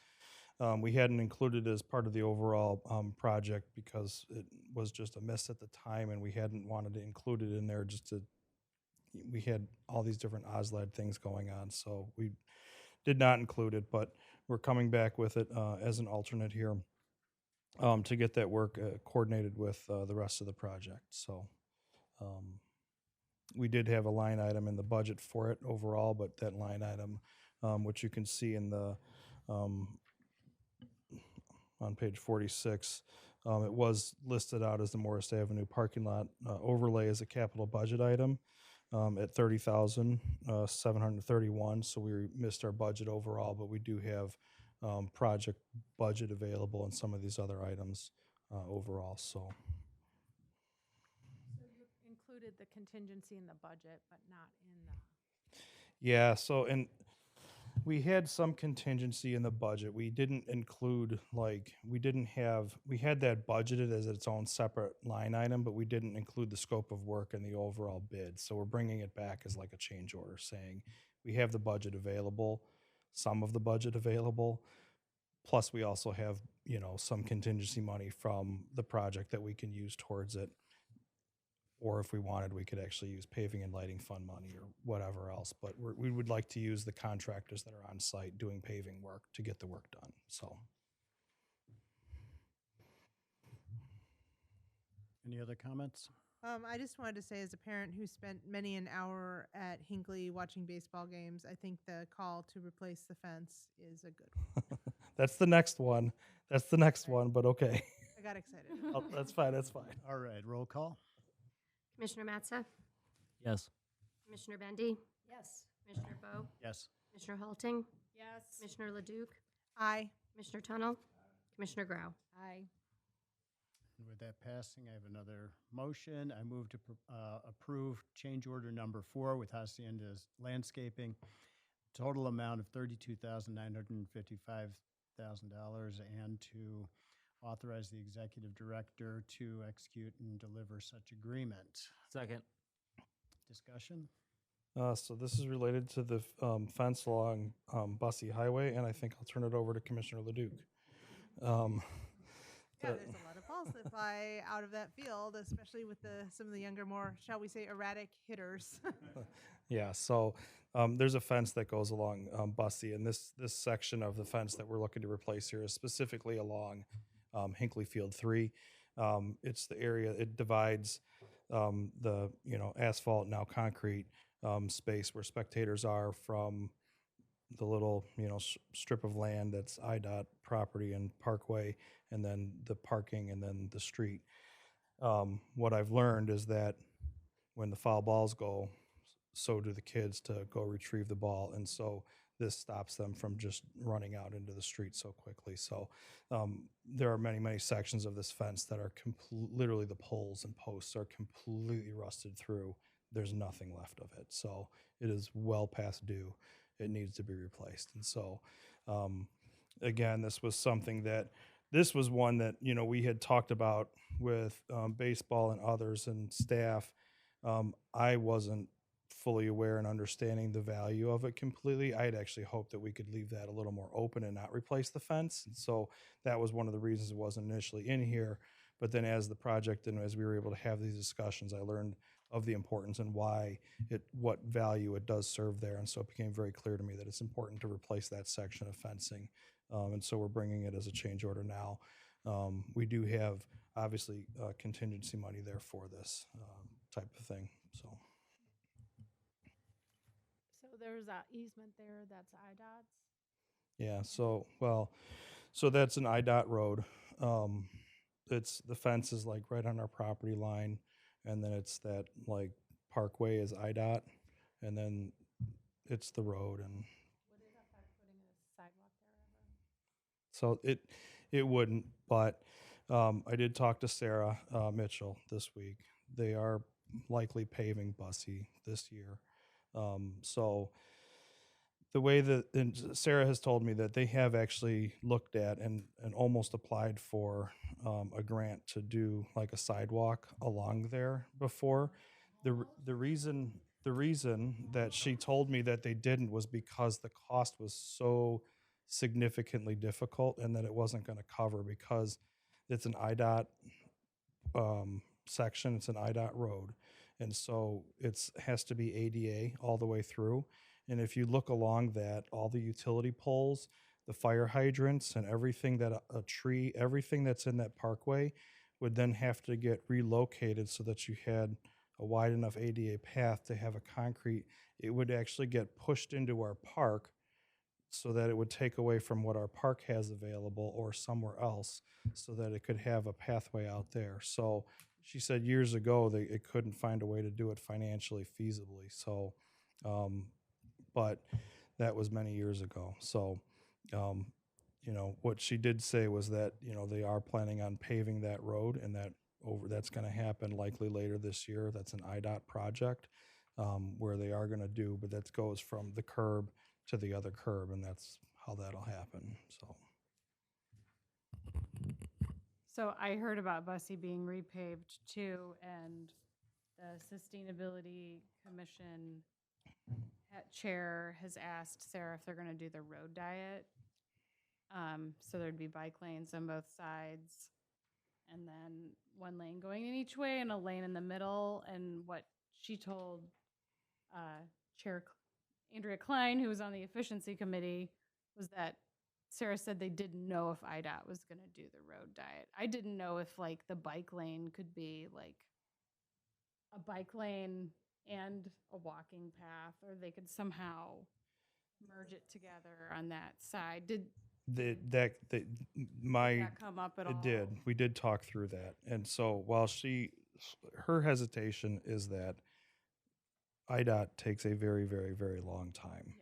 We hadn't included it as part of the overall project because it was just a miss at the time, and we hadn't wanted to include it in there we had all these different OSLAD things going on, so we did not include it, but we're coming back with it as an alternate here to get that work coordinated with the rest of the project. So we did have a line item in the budget for it overall, but that line item, which you can see in the on page 46, it was listed out as the Morris Avenue parking lot overlay as a capital budget item at $30,731. So we missed our budget overall, but we do have project budget available in some of these other items overall. So. So you included the contingency in the budget, but not in the. Yeah, so, and we had some contingency in the budget. We didn't include, like, we had that budgeted as its own separate line item, but we didn't include the scope of work in the overall bid. So we're bringing it back as like a change order, saying we have the budget available, some of the budget available, plus we also have, some contingency money from the project that we can use towards it. Or if we wanted, we could actually use paving and lighting fund money or whatever else. But we would like to use the contractors that are on site doing paving work to get the work done. So. Any other comments? I just wanted to say, as a parent who spent many an hour at Hinckley watching baseball games, I think the call to replace the fence is a good one. That's the next one. But okay. I got excited. Oh, that's fine. All right, roll call. Commissioner Matza? Yes. Commissioner Bendy? Yes. Commissioner Bowe? Yes. Commissioner Halting? Yes. Commissioner Leduc? Aye. Commissioner Tunnel? Commissioner Grau? Aye. And with that passing, I have another motion. I move to approve change order number 4 with Hacienda's Landscaping. Total amount of $32,955,000, and to authorize the executive director to execute and deliver such agreement. Second. Discussion? So this is related to the fence along Bussey Highway, and I think I'll turn it over to Commissioner Leduc. Yeah, there's a lot of balls that fly out of that field, especially with some of the younger, more, shall we say, erratic hitters. Yeah, so there's a fence that goes along Bussey, and this section of the fence that we're looking to replace here is specifically along Hinckley Field 3. It's the area, it divides the asphalt, now concrete space where spectators are from the little strip of land that's IDOT property and Parkway, and then the parking, and then the street. What I've learned is that when the foul balls go, so do the kids to go retrieve the ball, and so this stops them from just running out into the street so quickly. So there are many, many sections of this fence that are literally the poles and posts are completely rusted through. There's nothing left of it. So it is well past due. It needs to be replaced. And so, again, this was one that, we had talked about with baseball and others and staff. I wasn't fully aware and understanding the value of it completely. I had actually hoped that we could leave that a little more open and not replace the fence. And so that was one of the reasons it wasn't initially in here. But then as the project and as we were able to have these discussions, I learned of the importance and what value it does serve there. And so it became very clear to me that it's important to replace that section of fencing. And so we're bringing it as a change order now. We do have, obviously, contingency money there for this type of thing. So there's a easement there that's IDOT's. yeah, so that's an IDOT road. The fence is like right on our property line, and then it's that like Parkway is IDOT, and then it's the road. And Would it affect putting a sidewalk there ever? so it wouldn't, but I did talk to Sarah Mitchell this week. They are likely paving Bussey this year. So the way and Sarah has told me that they have actually looked at and almost applied for a grant to do like a sidewalk along there before. The reason the reason that she told me that they didn't was because the cost was so significantly difficult and that it wasn't going to cover because it's an IDOT section, it's an IDOT road. And so it's has to be ADA all the way through. And if you look along that, all the utility poles, the fire hydrants and everything that a tree, everything that's in that parkway would then have to get relocated so that you had a wide enough ADA path to have a concrete. It would actually get pushed into our park so that it would take away from what our park has available or somewhere else so that it could have a pathway out there. So she said years ago it couldn't find a way to do it financially feasibly. So, but that was many years ago. So, you know, what she did say was that, you know, they are planning on paving that road and that's going to happen likely later this year. That's an IDOT project where they are going to do, but that goes from the curb to the other curb, and that's how that'll happen. So I heard about Bussey being repaved too, and the Sustainability Commission chair has asked Sarah if they're going to do the road diet. So there'd be bike lanes on both sides, and then one lane going in each way and a lane in the middle. And what she told Chair Andrea Klein, who was on the efficiency committee, was that Sarah said they didn't know if IDOT was going to do the road diet. I didn't know if like the bike lane could be like a bike lane and a walking path, or they could somehow merge it together on that side. Did that come up at all? It did. We did talk through that. And so while her hesitation is that IDOT takes a very, very, very long time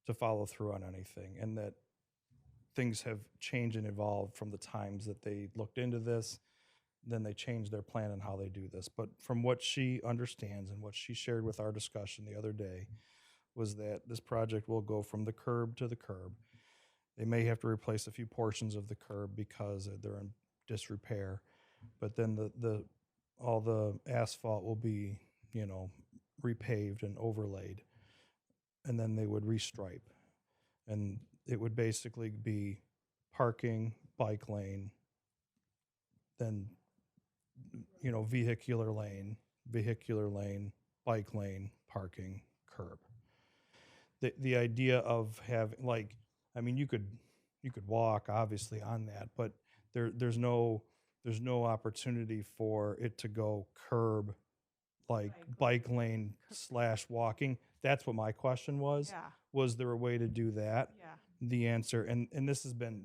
to follow through on anything, and that things have changed and evolved from the times that they looked into this. Then they changed their plan and how they do this. But from what she understands and what she shared with our discussion the other day was that this project will go from the curb to the curb. They may have to replace a few portions of the curb because they're in disrepair, but then all the asphalt will be, you know, repaved and overlaid, and then they would restripe, and it would basically be parking, bike lane, then, you know, vehicular lane, bike lane, parking, curb. The idea of having, like, I mean, you could walk obviously on that, but there's no opportunity for it to go curb, like bike lane / walking. That's what my question was. Yeah. Was there a way to do that? Yeah. The answer, and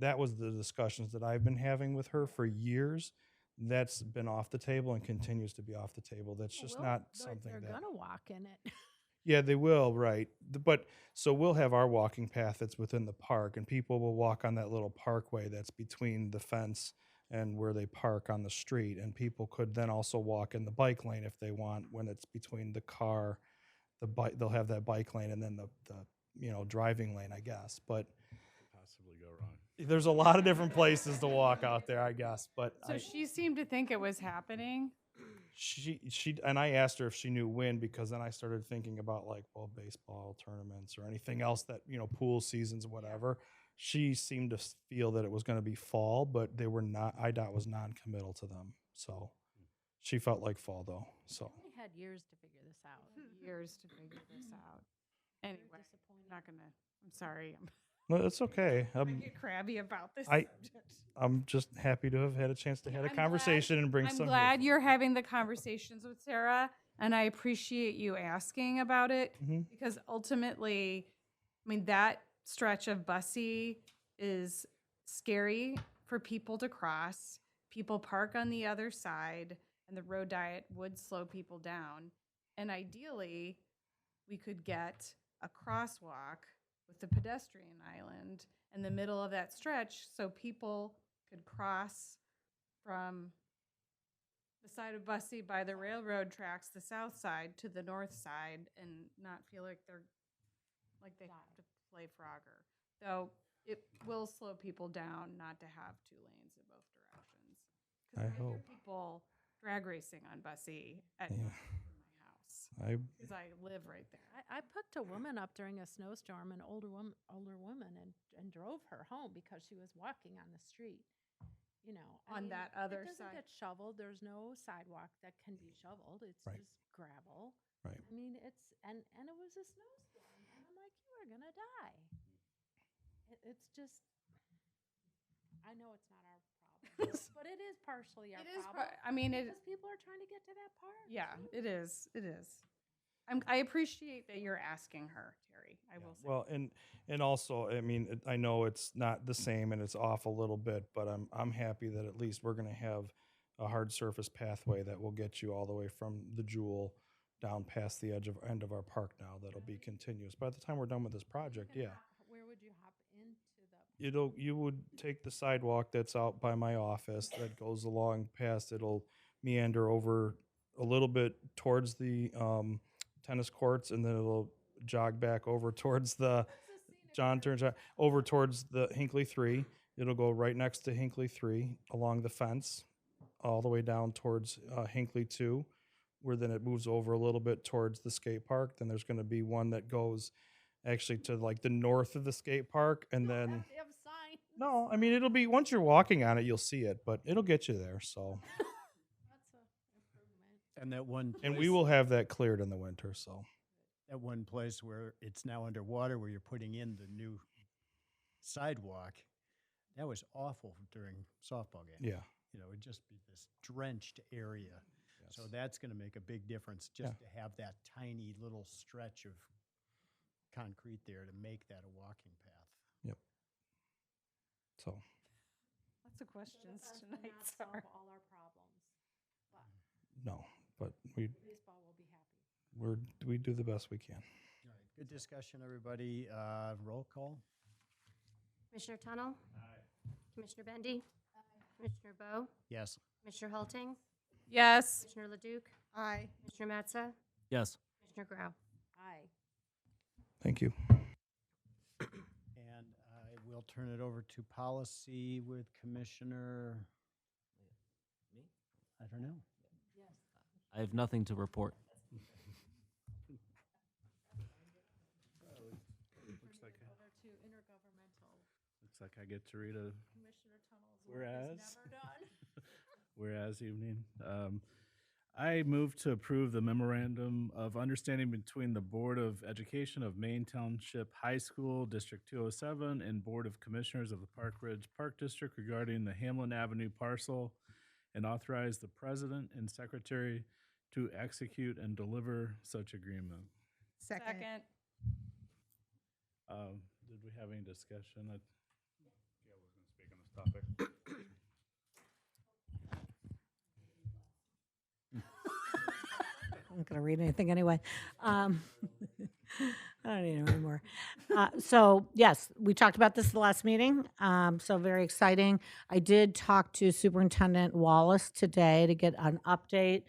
that was the discussions that I've been having with her for years. That's been off the table and continues to be off the table. That's just not something they're that gonna walk in it. Yeah, they will, right. But so we'll have our walking path that's within the park, and people will walk on that little parkway that's between the fence and where they park on the street. And people could then also walk in the bike lane if they want, when it's between the car, the bike, they'll have that bike lane and then the you know, driving lane, I guess. But Possibly go wrong. there's a lot of different places to walk out there, I guess. But So she seemed to think it was happening. she and I asked her if she knew when, because then I started thinking about, like, well, baseball tournaments or anything else that, you know, pool seasons, whatever. She seemed to feel that it was going to be fall, but they were not. IDOT was non-committal to them, so she felt like fall though. So We had years to figure this out. Years to figure this out. Anyway, I'm not gonna. I'm sorry. no, it's okay. I get crabby about this I- subject. I'm just happy to have had a chance to have a conversation and bring I'm some. glad you're having the conversations with Sarah, and I appreciate you asking about it Mhm. because ultimately, I mean, that stretch of Bussey is scary for people to cross. People park on the other side, and the road diet would slow people down. And ideally, we could get a crosswalk with the pedestrian island in the middle of that stretch so people could cross from the side of Bussey by the railroad tracks, the south side, to the north side, and not feel like they have to play Frogger. Though it will slow people down not to have two lanes in both directions. 'Cause I hear hope. people drag racing on Bussey at Yeah. my house. Because I live right there. I picked a woman up during a snowstorm, an older woman, and drove her home because she was walking on the street. You know, On that other it doesn't side. get shoveled. There's no sidewalk that can be shoveled. It's Right. just gravel. Right. I mean, and it was a snowstorm, and I'm like, you are gonna die. It's just, I know it's not our problem, but it is partially our It is problem. I mean, it. Because people are trying to get to that park. Yeah, it is. It is. I appreciate that you're asking her, Terry. I will say. Well, and also, I mean, I know it's not the same and it's off a little bit, but I'm happy that at least we're going to have a hard surface pathway that will get you all the way from the Jewel down past the end of our park now. That'll be continuous. By the time we're done with this project, yeah. Where would you hop into the? You would take the sidewalk that's out by my office that goes along past, it'll meander over a little bit towards the tennis courts, and then it'll jog back over towards the John turns over towards the Hinckley 3. It'll go right next to Hinckley 3 along the fence all the way down towards Hinckley 2, where then it moves over a little bit towards the skate park. Then there's going to be one that goes actually to like the north of the skate park, and then Have signs. no, I mean, it'll be, once you're walking on it, you'll see it, but it'll get you there. So, That's a improvement. And that one and we place- will have that cleared in the winter. So, That one place where it's now underwater, where you're putting in the new sidewalk, that was awful during softball games. yeah. You know, it'd just be this drenched area. So that's going to make a big difference, just to have that tiny little stretch of concrete there to make that a walking path. Yep. So, Lots of questions Doesn't tonight. not Sorry. solve all our problems, but no, but we baseball will be happy. we do the best we can. All right, good discussion, everybody. Roll call? Commissioner Tunnel? Commissioner Bendy? Commissioner Bowe? Yes. Commissioner Halting? Yes. Commissioner Leduc? Aye. Commissioner Matza? Yes. Commissioner Grau? Aye. Thank you. And I will turn it over to policy with Commissioner, Me? I don't know. I have nothing to report. Looks like Over to intergovernmental. looks like I get to read a Commissioner Tunnel's work Whereas- is never done. whereas evening. I move to approve the memorandum of understanding between the Board of Education of Maine Township High School, District 207, and Board of Commissioners of the Park Ridge Park District regarding the Hamlin Avenue parcel, and authorize the president and secretary to execute and deliver such agreement. Second. Did we have any discussion? Gail was going to speak on this topic. I'm not going to read anything anyway. I don't need it anymore. So yes, we talked about this the last meeting. So very exciting. I did talk to Superintendent Wallace today to get an update.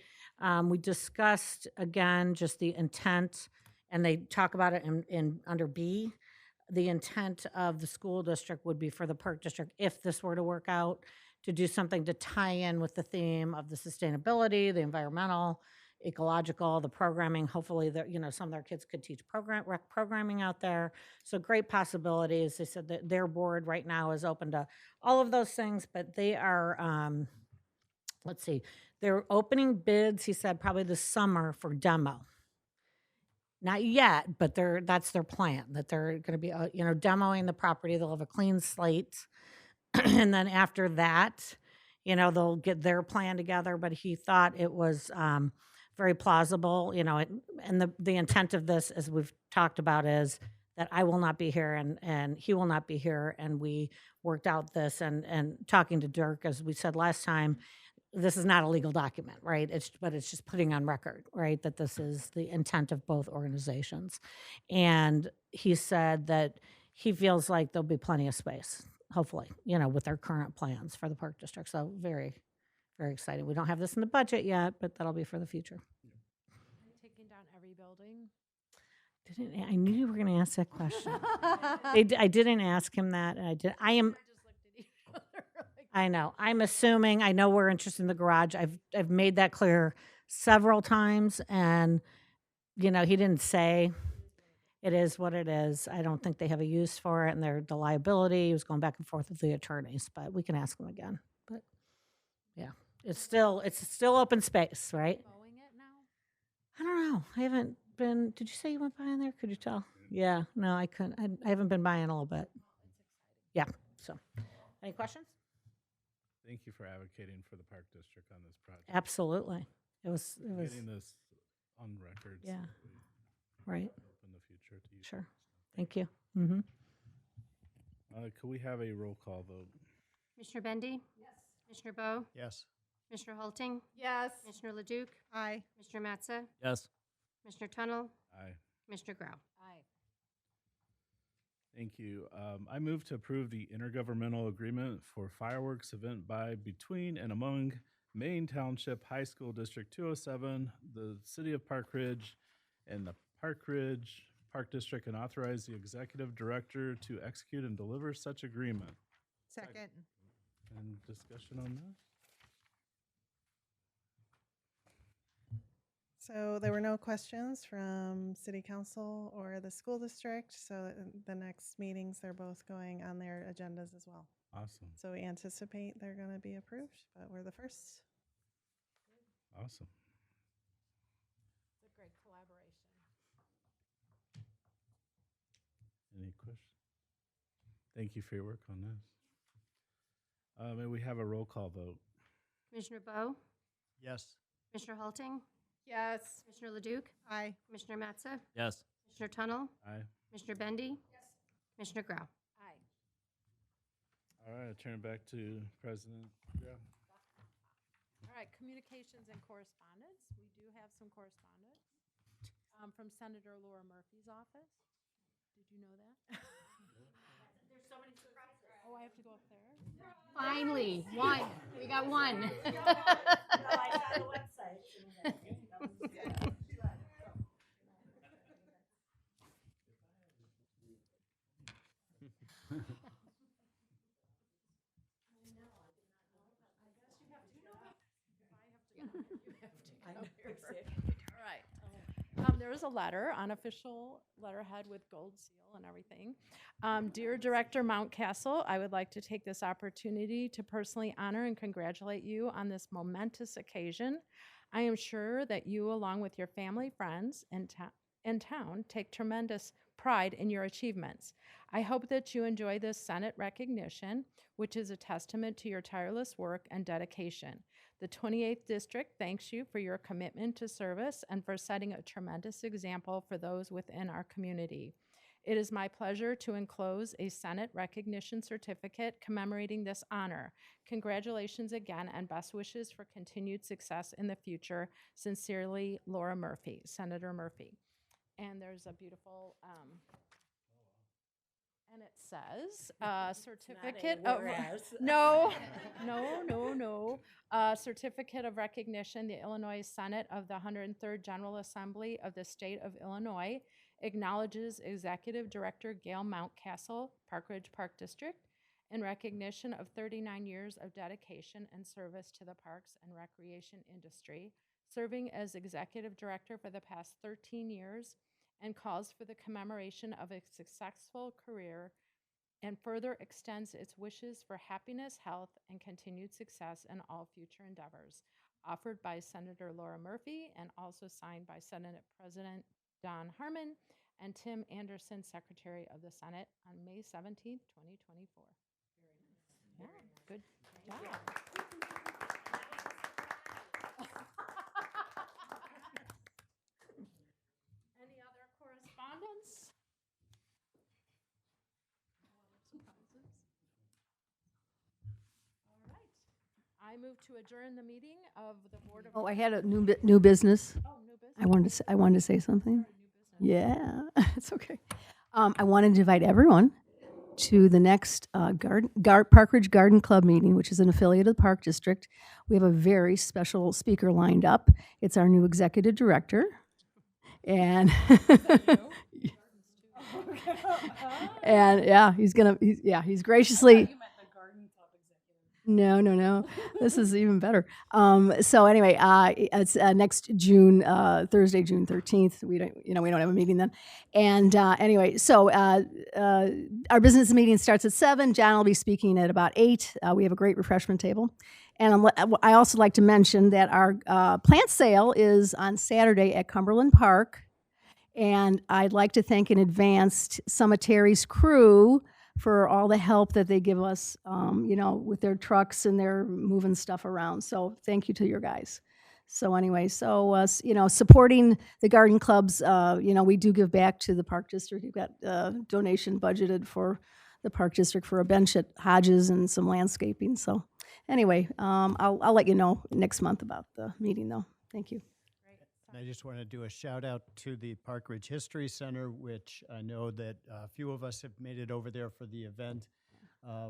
We discussed again just the intent, and they talk about it in under B. The intent of the school district would be for the Park District, if this were to work out, to do something to tie in with the theme of the sustainability, the environmental, ecological, the programming. Hopefully, some of their kids could teach rec programming out there. So great possibilities. They said that their board right now is open to all of those things, but they are, let's see, they're opening bids, he said, probably this summer for demo. Not yet, but that's their plan, that they're going to be, demoing the property. They'll have a clean slate. And then after that, they'll get their plan together. But he thought it was very plausible, and the intent of this, as we've talked about, is that I will not be here and he will not be here. And we worked out this and talking to Dirk, as we said last time, this is not a legal document, right? But it's just putting on record, right, that this is the intent of both organizations. And he said that he feels like there'll be plenty of space, hopefully, with their current plans for the Park District. So very, very exciting. We don't have this in the budget yet, but that'll be for the future. Taking down every building. I knew you were going to ask that question. I didn't ask him that. And I am. just looked at each other like, I know. I'm assuming. I know we're interested in the garage. I've made that clear several times, and you know, he didn't say it is what it is. I don't think they have a use for it, and the liability, he was going back and forth with the attorneys, but we can ask him again. But, yeah, it's still open space, right? Mowing it now? I don't know. I haven't been, did you say you went by in there? Could you tell? Yeah, no, I couldn't. I haven't been by in a little bit. Yeah, so, any questions? Thank you for advocating for the Park District on this project. Absolutely. It was, Getting this on record. so Yeah. we Right. hope in the future to use it. Sure. Thank you. Mm-hmm. Could we have a roll call vote? Commissioner Bendy? Yes. Commissioner Bowe? Yes. Commissioner Halting? Yes. Commissioner Leduc? Aye. Commissioner Matza? Yes. Commissioner Tunnel? Aye. Commissioner Grau? Aye. Thank you. I move to approve the intergovernmental agreement for fireworks event by, between, and among Maine Township High School District 207, the City of Park Ridge, and the Park Ridge Park District, and authorize the executive director to execute and deliver such agreement. Second. And discussion on that? So there were no questions from city council or the school district, so the next meetings, they're both going on their agendas as well. Awesome. So we anticipate they're going to be approved, but we're the first. Awesome. It's a great collaboration. Any questions? Thank you for your work on this. May we have a roll call vote? Commissioner Bowe? Yes. Commissioner Halting? Yes. Commissioner Leduc? Aye. Commissioner Matza? Yes. Commissioner Tunnel? Aye. Commissioner Bendy? Yes. Commissioner Grau? Aye. All right, I turn it back to President. Yeah. All right, communications and correspondence. We do have some correspondence from Senator Laura Murphy's office. Did you know that? There's so many surprises. Oh, I have to go up there? Finally, one. We got one. All right. There is a letter, unofficial letterhead with gold seal and everything. Dear Director Mountcastle, I would like to take this opportunity to personally honor and congratulate you on this momentous occasion. I am sure that you, along with your family, friends, and town, take tremendous pride in your achievements. I hope that you enjoy this Senate recognition, which is a testament to your tireless work and dedication. The 28th District thanks you for your commitment to service and for setting a tremendous example for those within our community. It is my pleasure to enclose a Senate recognition certificate commemorating this honor. Congratulations again and best wishes for continued success in the future. Sincerely, Laura Murphy, Senator Murphy. And there's a beautiful, and it says, certificate of, no, certificate of recognition, the Illinois Senate of the 103rd General Assembly of the State of Illinois acknowledges Executive Director Gail Mountcastle, Park Ridge Park District, in recognition of 39 years of dedication and service to the parks and recreation industry, serving as Executive Director for the past 13 years, and calls for the commemoration of a successful career and further extends its wishes for happiness, health, and continued success in all future endeavors. Offered by Senator Laura Murphy and also signed by Senate President Don Harmon and Tim Anderson, Secretary of the Senate, on May 17th, 2024. Very nice. Yeah, good job. Any other correspondence? All right. I move to adjourn the meeting of the Board of. Oh, I had a new business. Oh, new business. I wanted to say something. Yeah, it's okay. I wanted to invite everyone to the next Park Ridge Garden Club meeting, which is an affiliate of the Park District. We have a very special speaker lined up. It's our new executive director. And and yeah, he's graciously. No. This is even better. So anyway, it's next June, Thursday, June 13th. We don't have a meeting then. And anyway, so our business meeting starts at 7. John will be speaking at about 8. We have a great refreshment table. And I also like to mention that our plant sale is on Saturday at Cumberland Park. And I'd like to thank in advance some of Terry's crew for all the help that they give us, with their trucks and their moving stuff around. So thank you to your guys. So anyway, supporting the garden clubs, we do give back to the Park District. We've got a donation budgeted for the Park District for a bench at Hodges and some landscaping. So anyway, I'll let you know next month about the meeting though. Thank you. And I just want to do a shout out to the Park Ridge History Center, which I know that a few of us have made it over there for the event.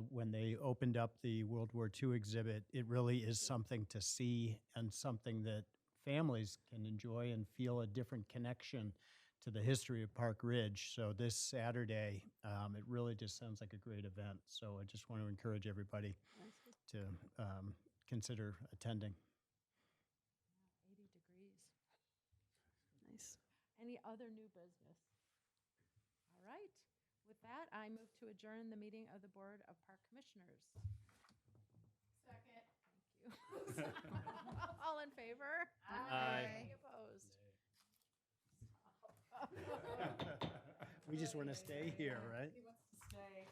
When they opened up the World War II exhibit, it really is something to see and something that families can enjoy and feel a different connection to the history of Park Ridge. So this Saturday, it really just sounds like a great event. So I just want to encourage everybody to consider attending. Any other new business? All right. With that, I move to adjourn the meeting of the Board of Park Commissioners. Second. Thank you. All in favor? Aye. Any opposed? We just want to stay here, right? He wants to stay.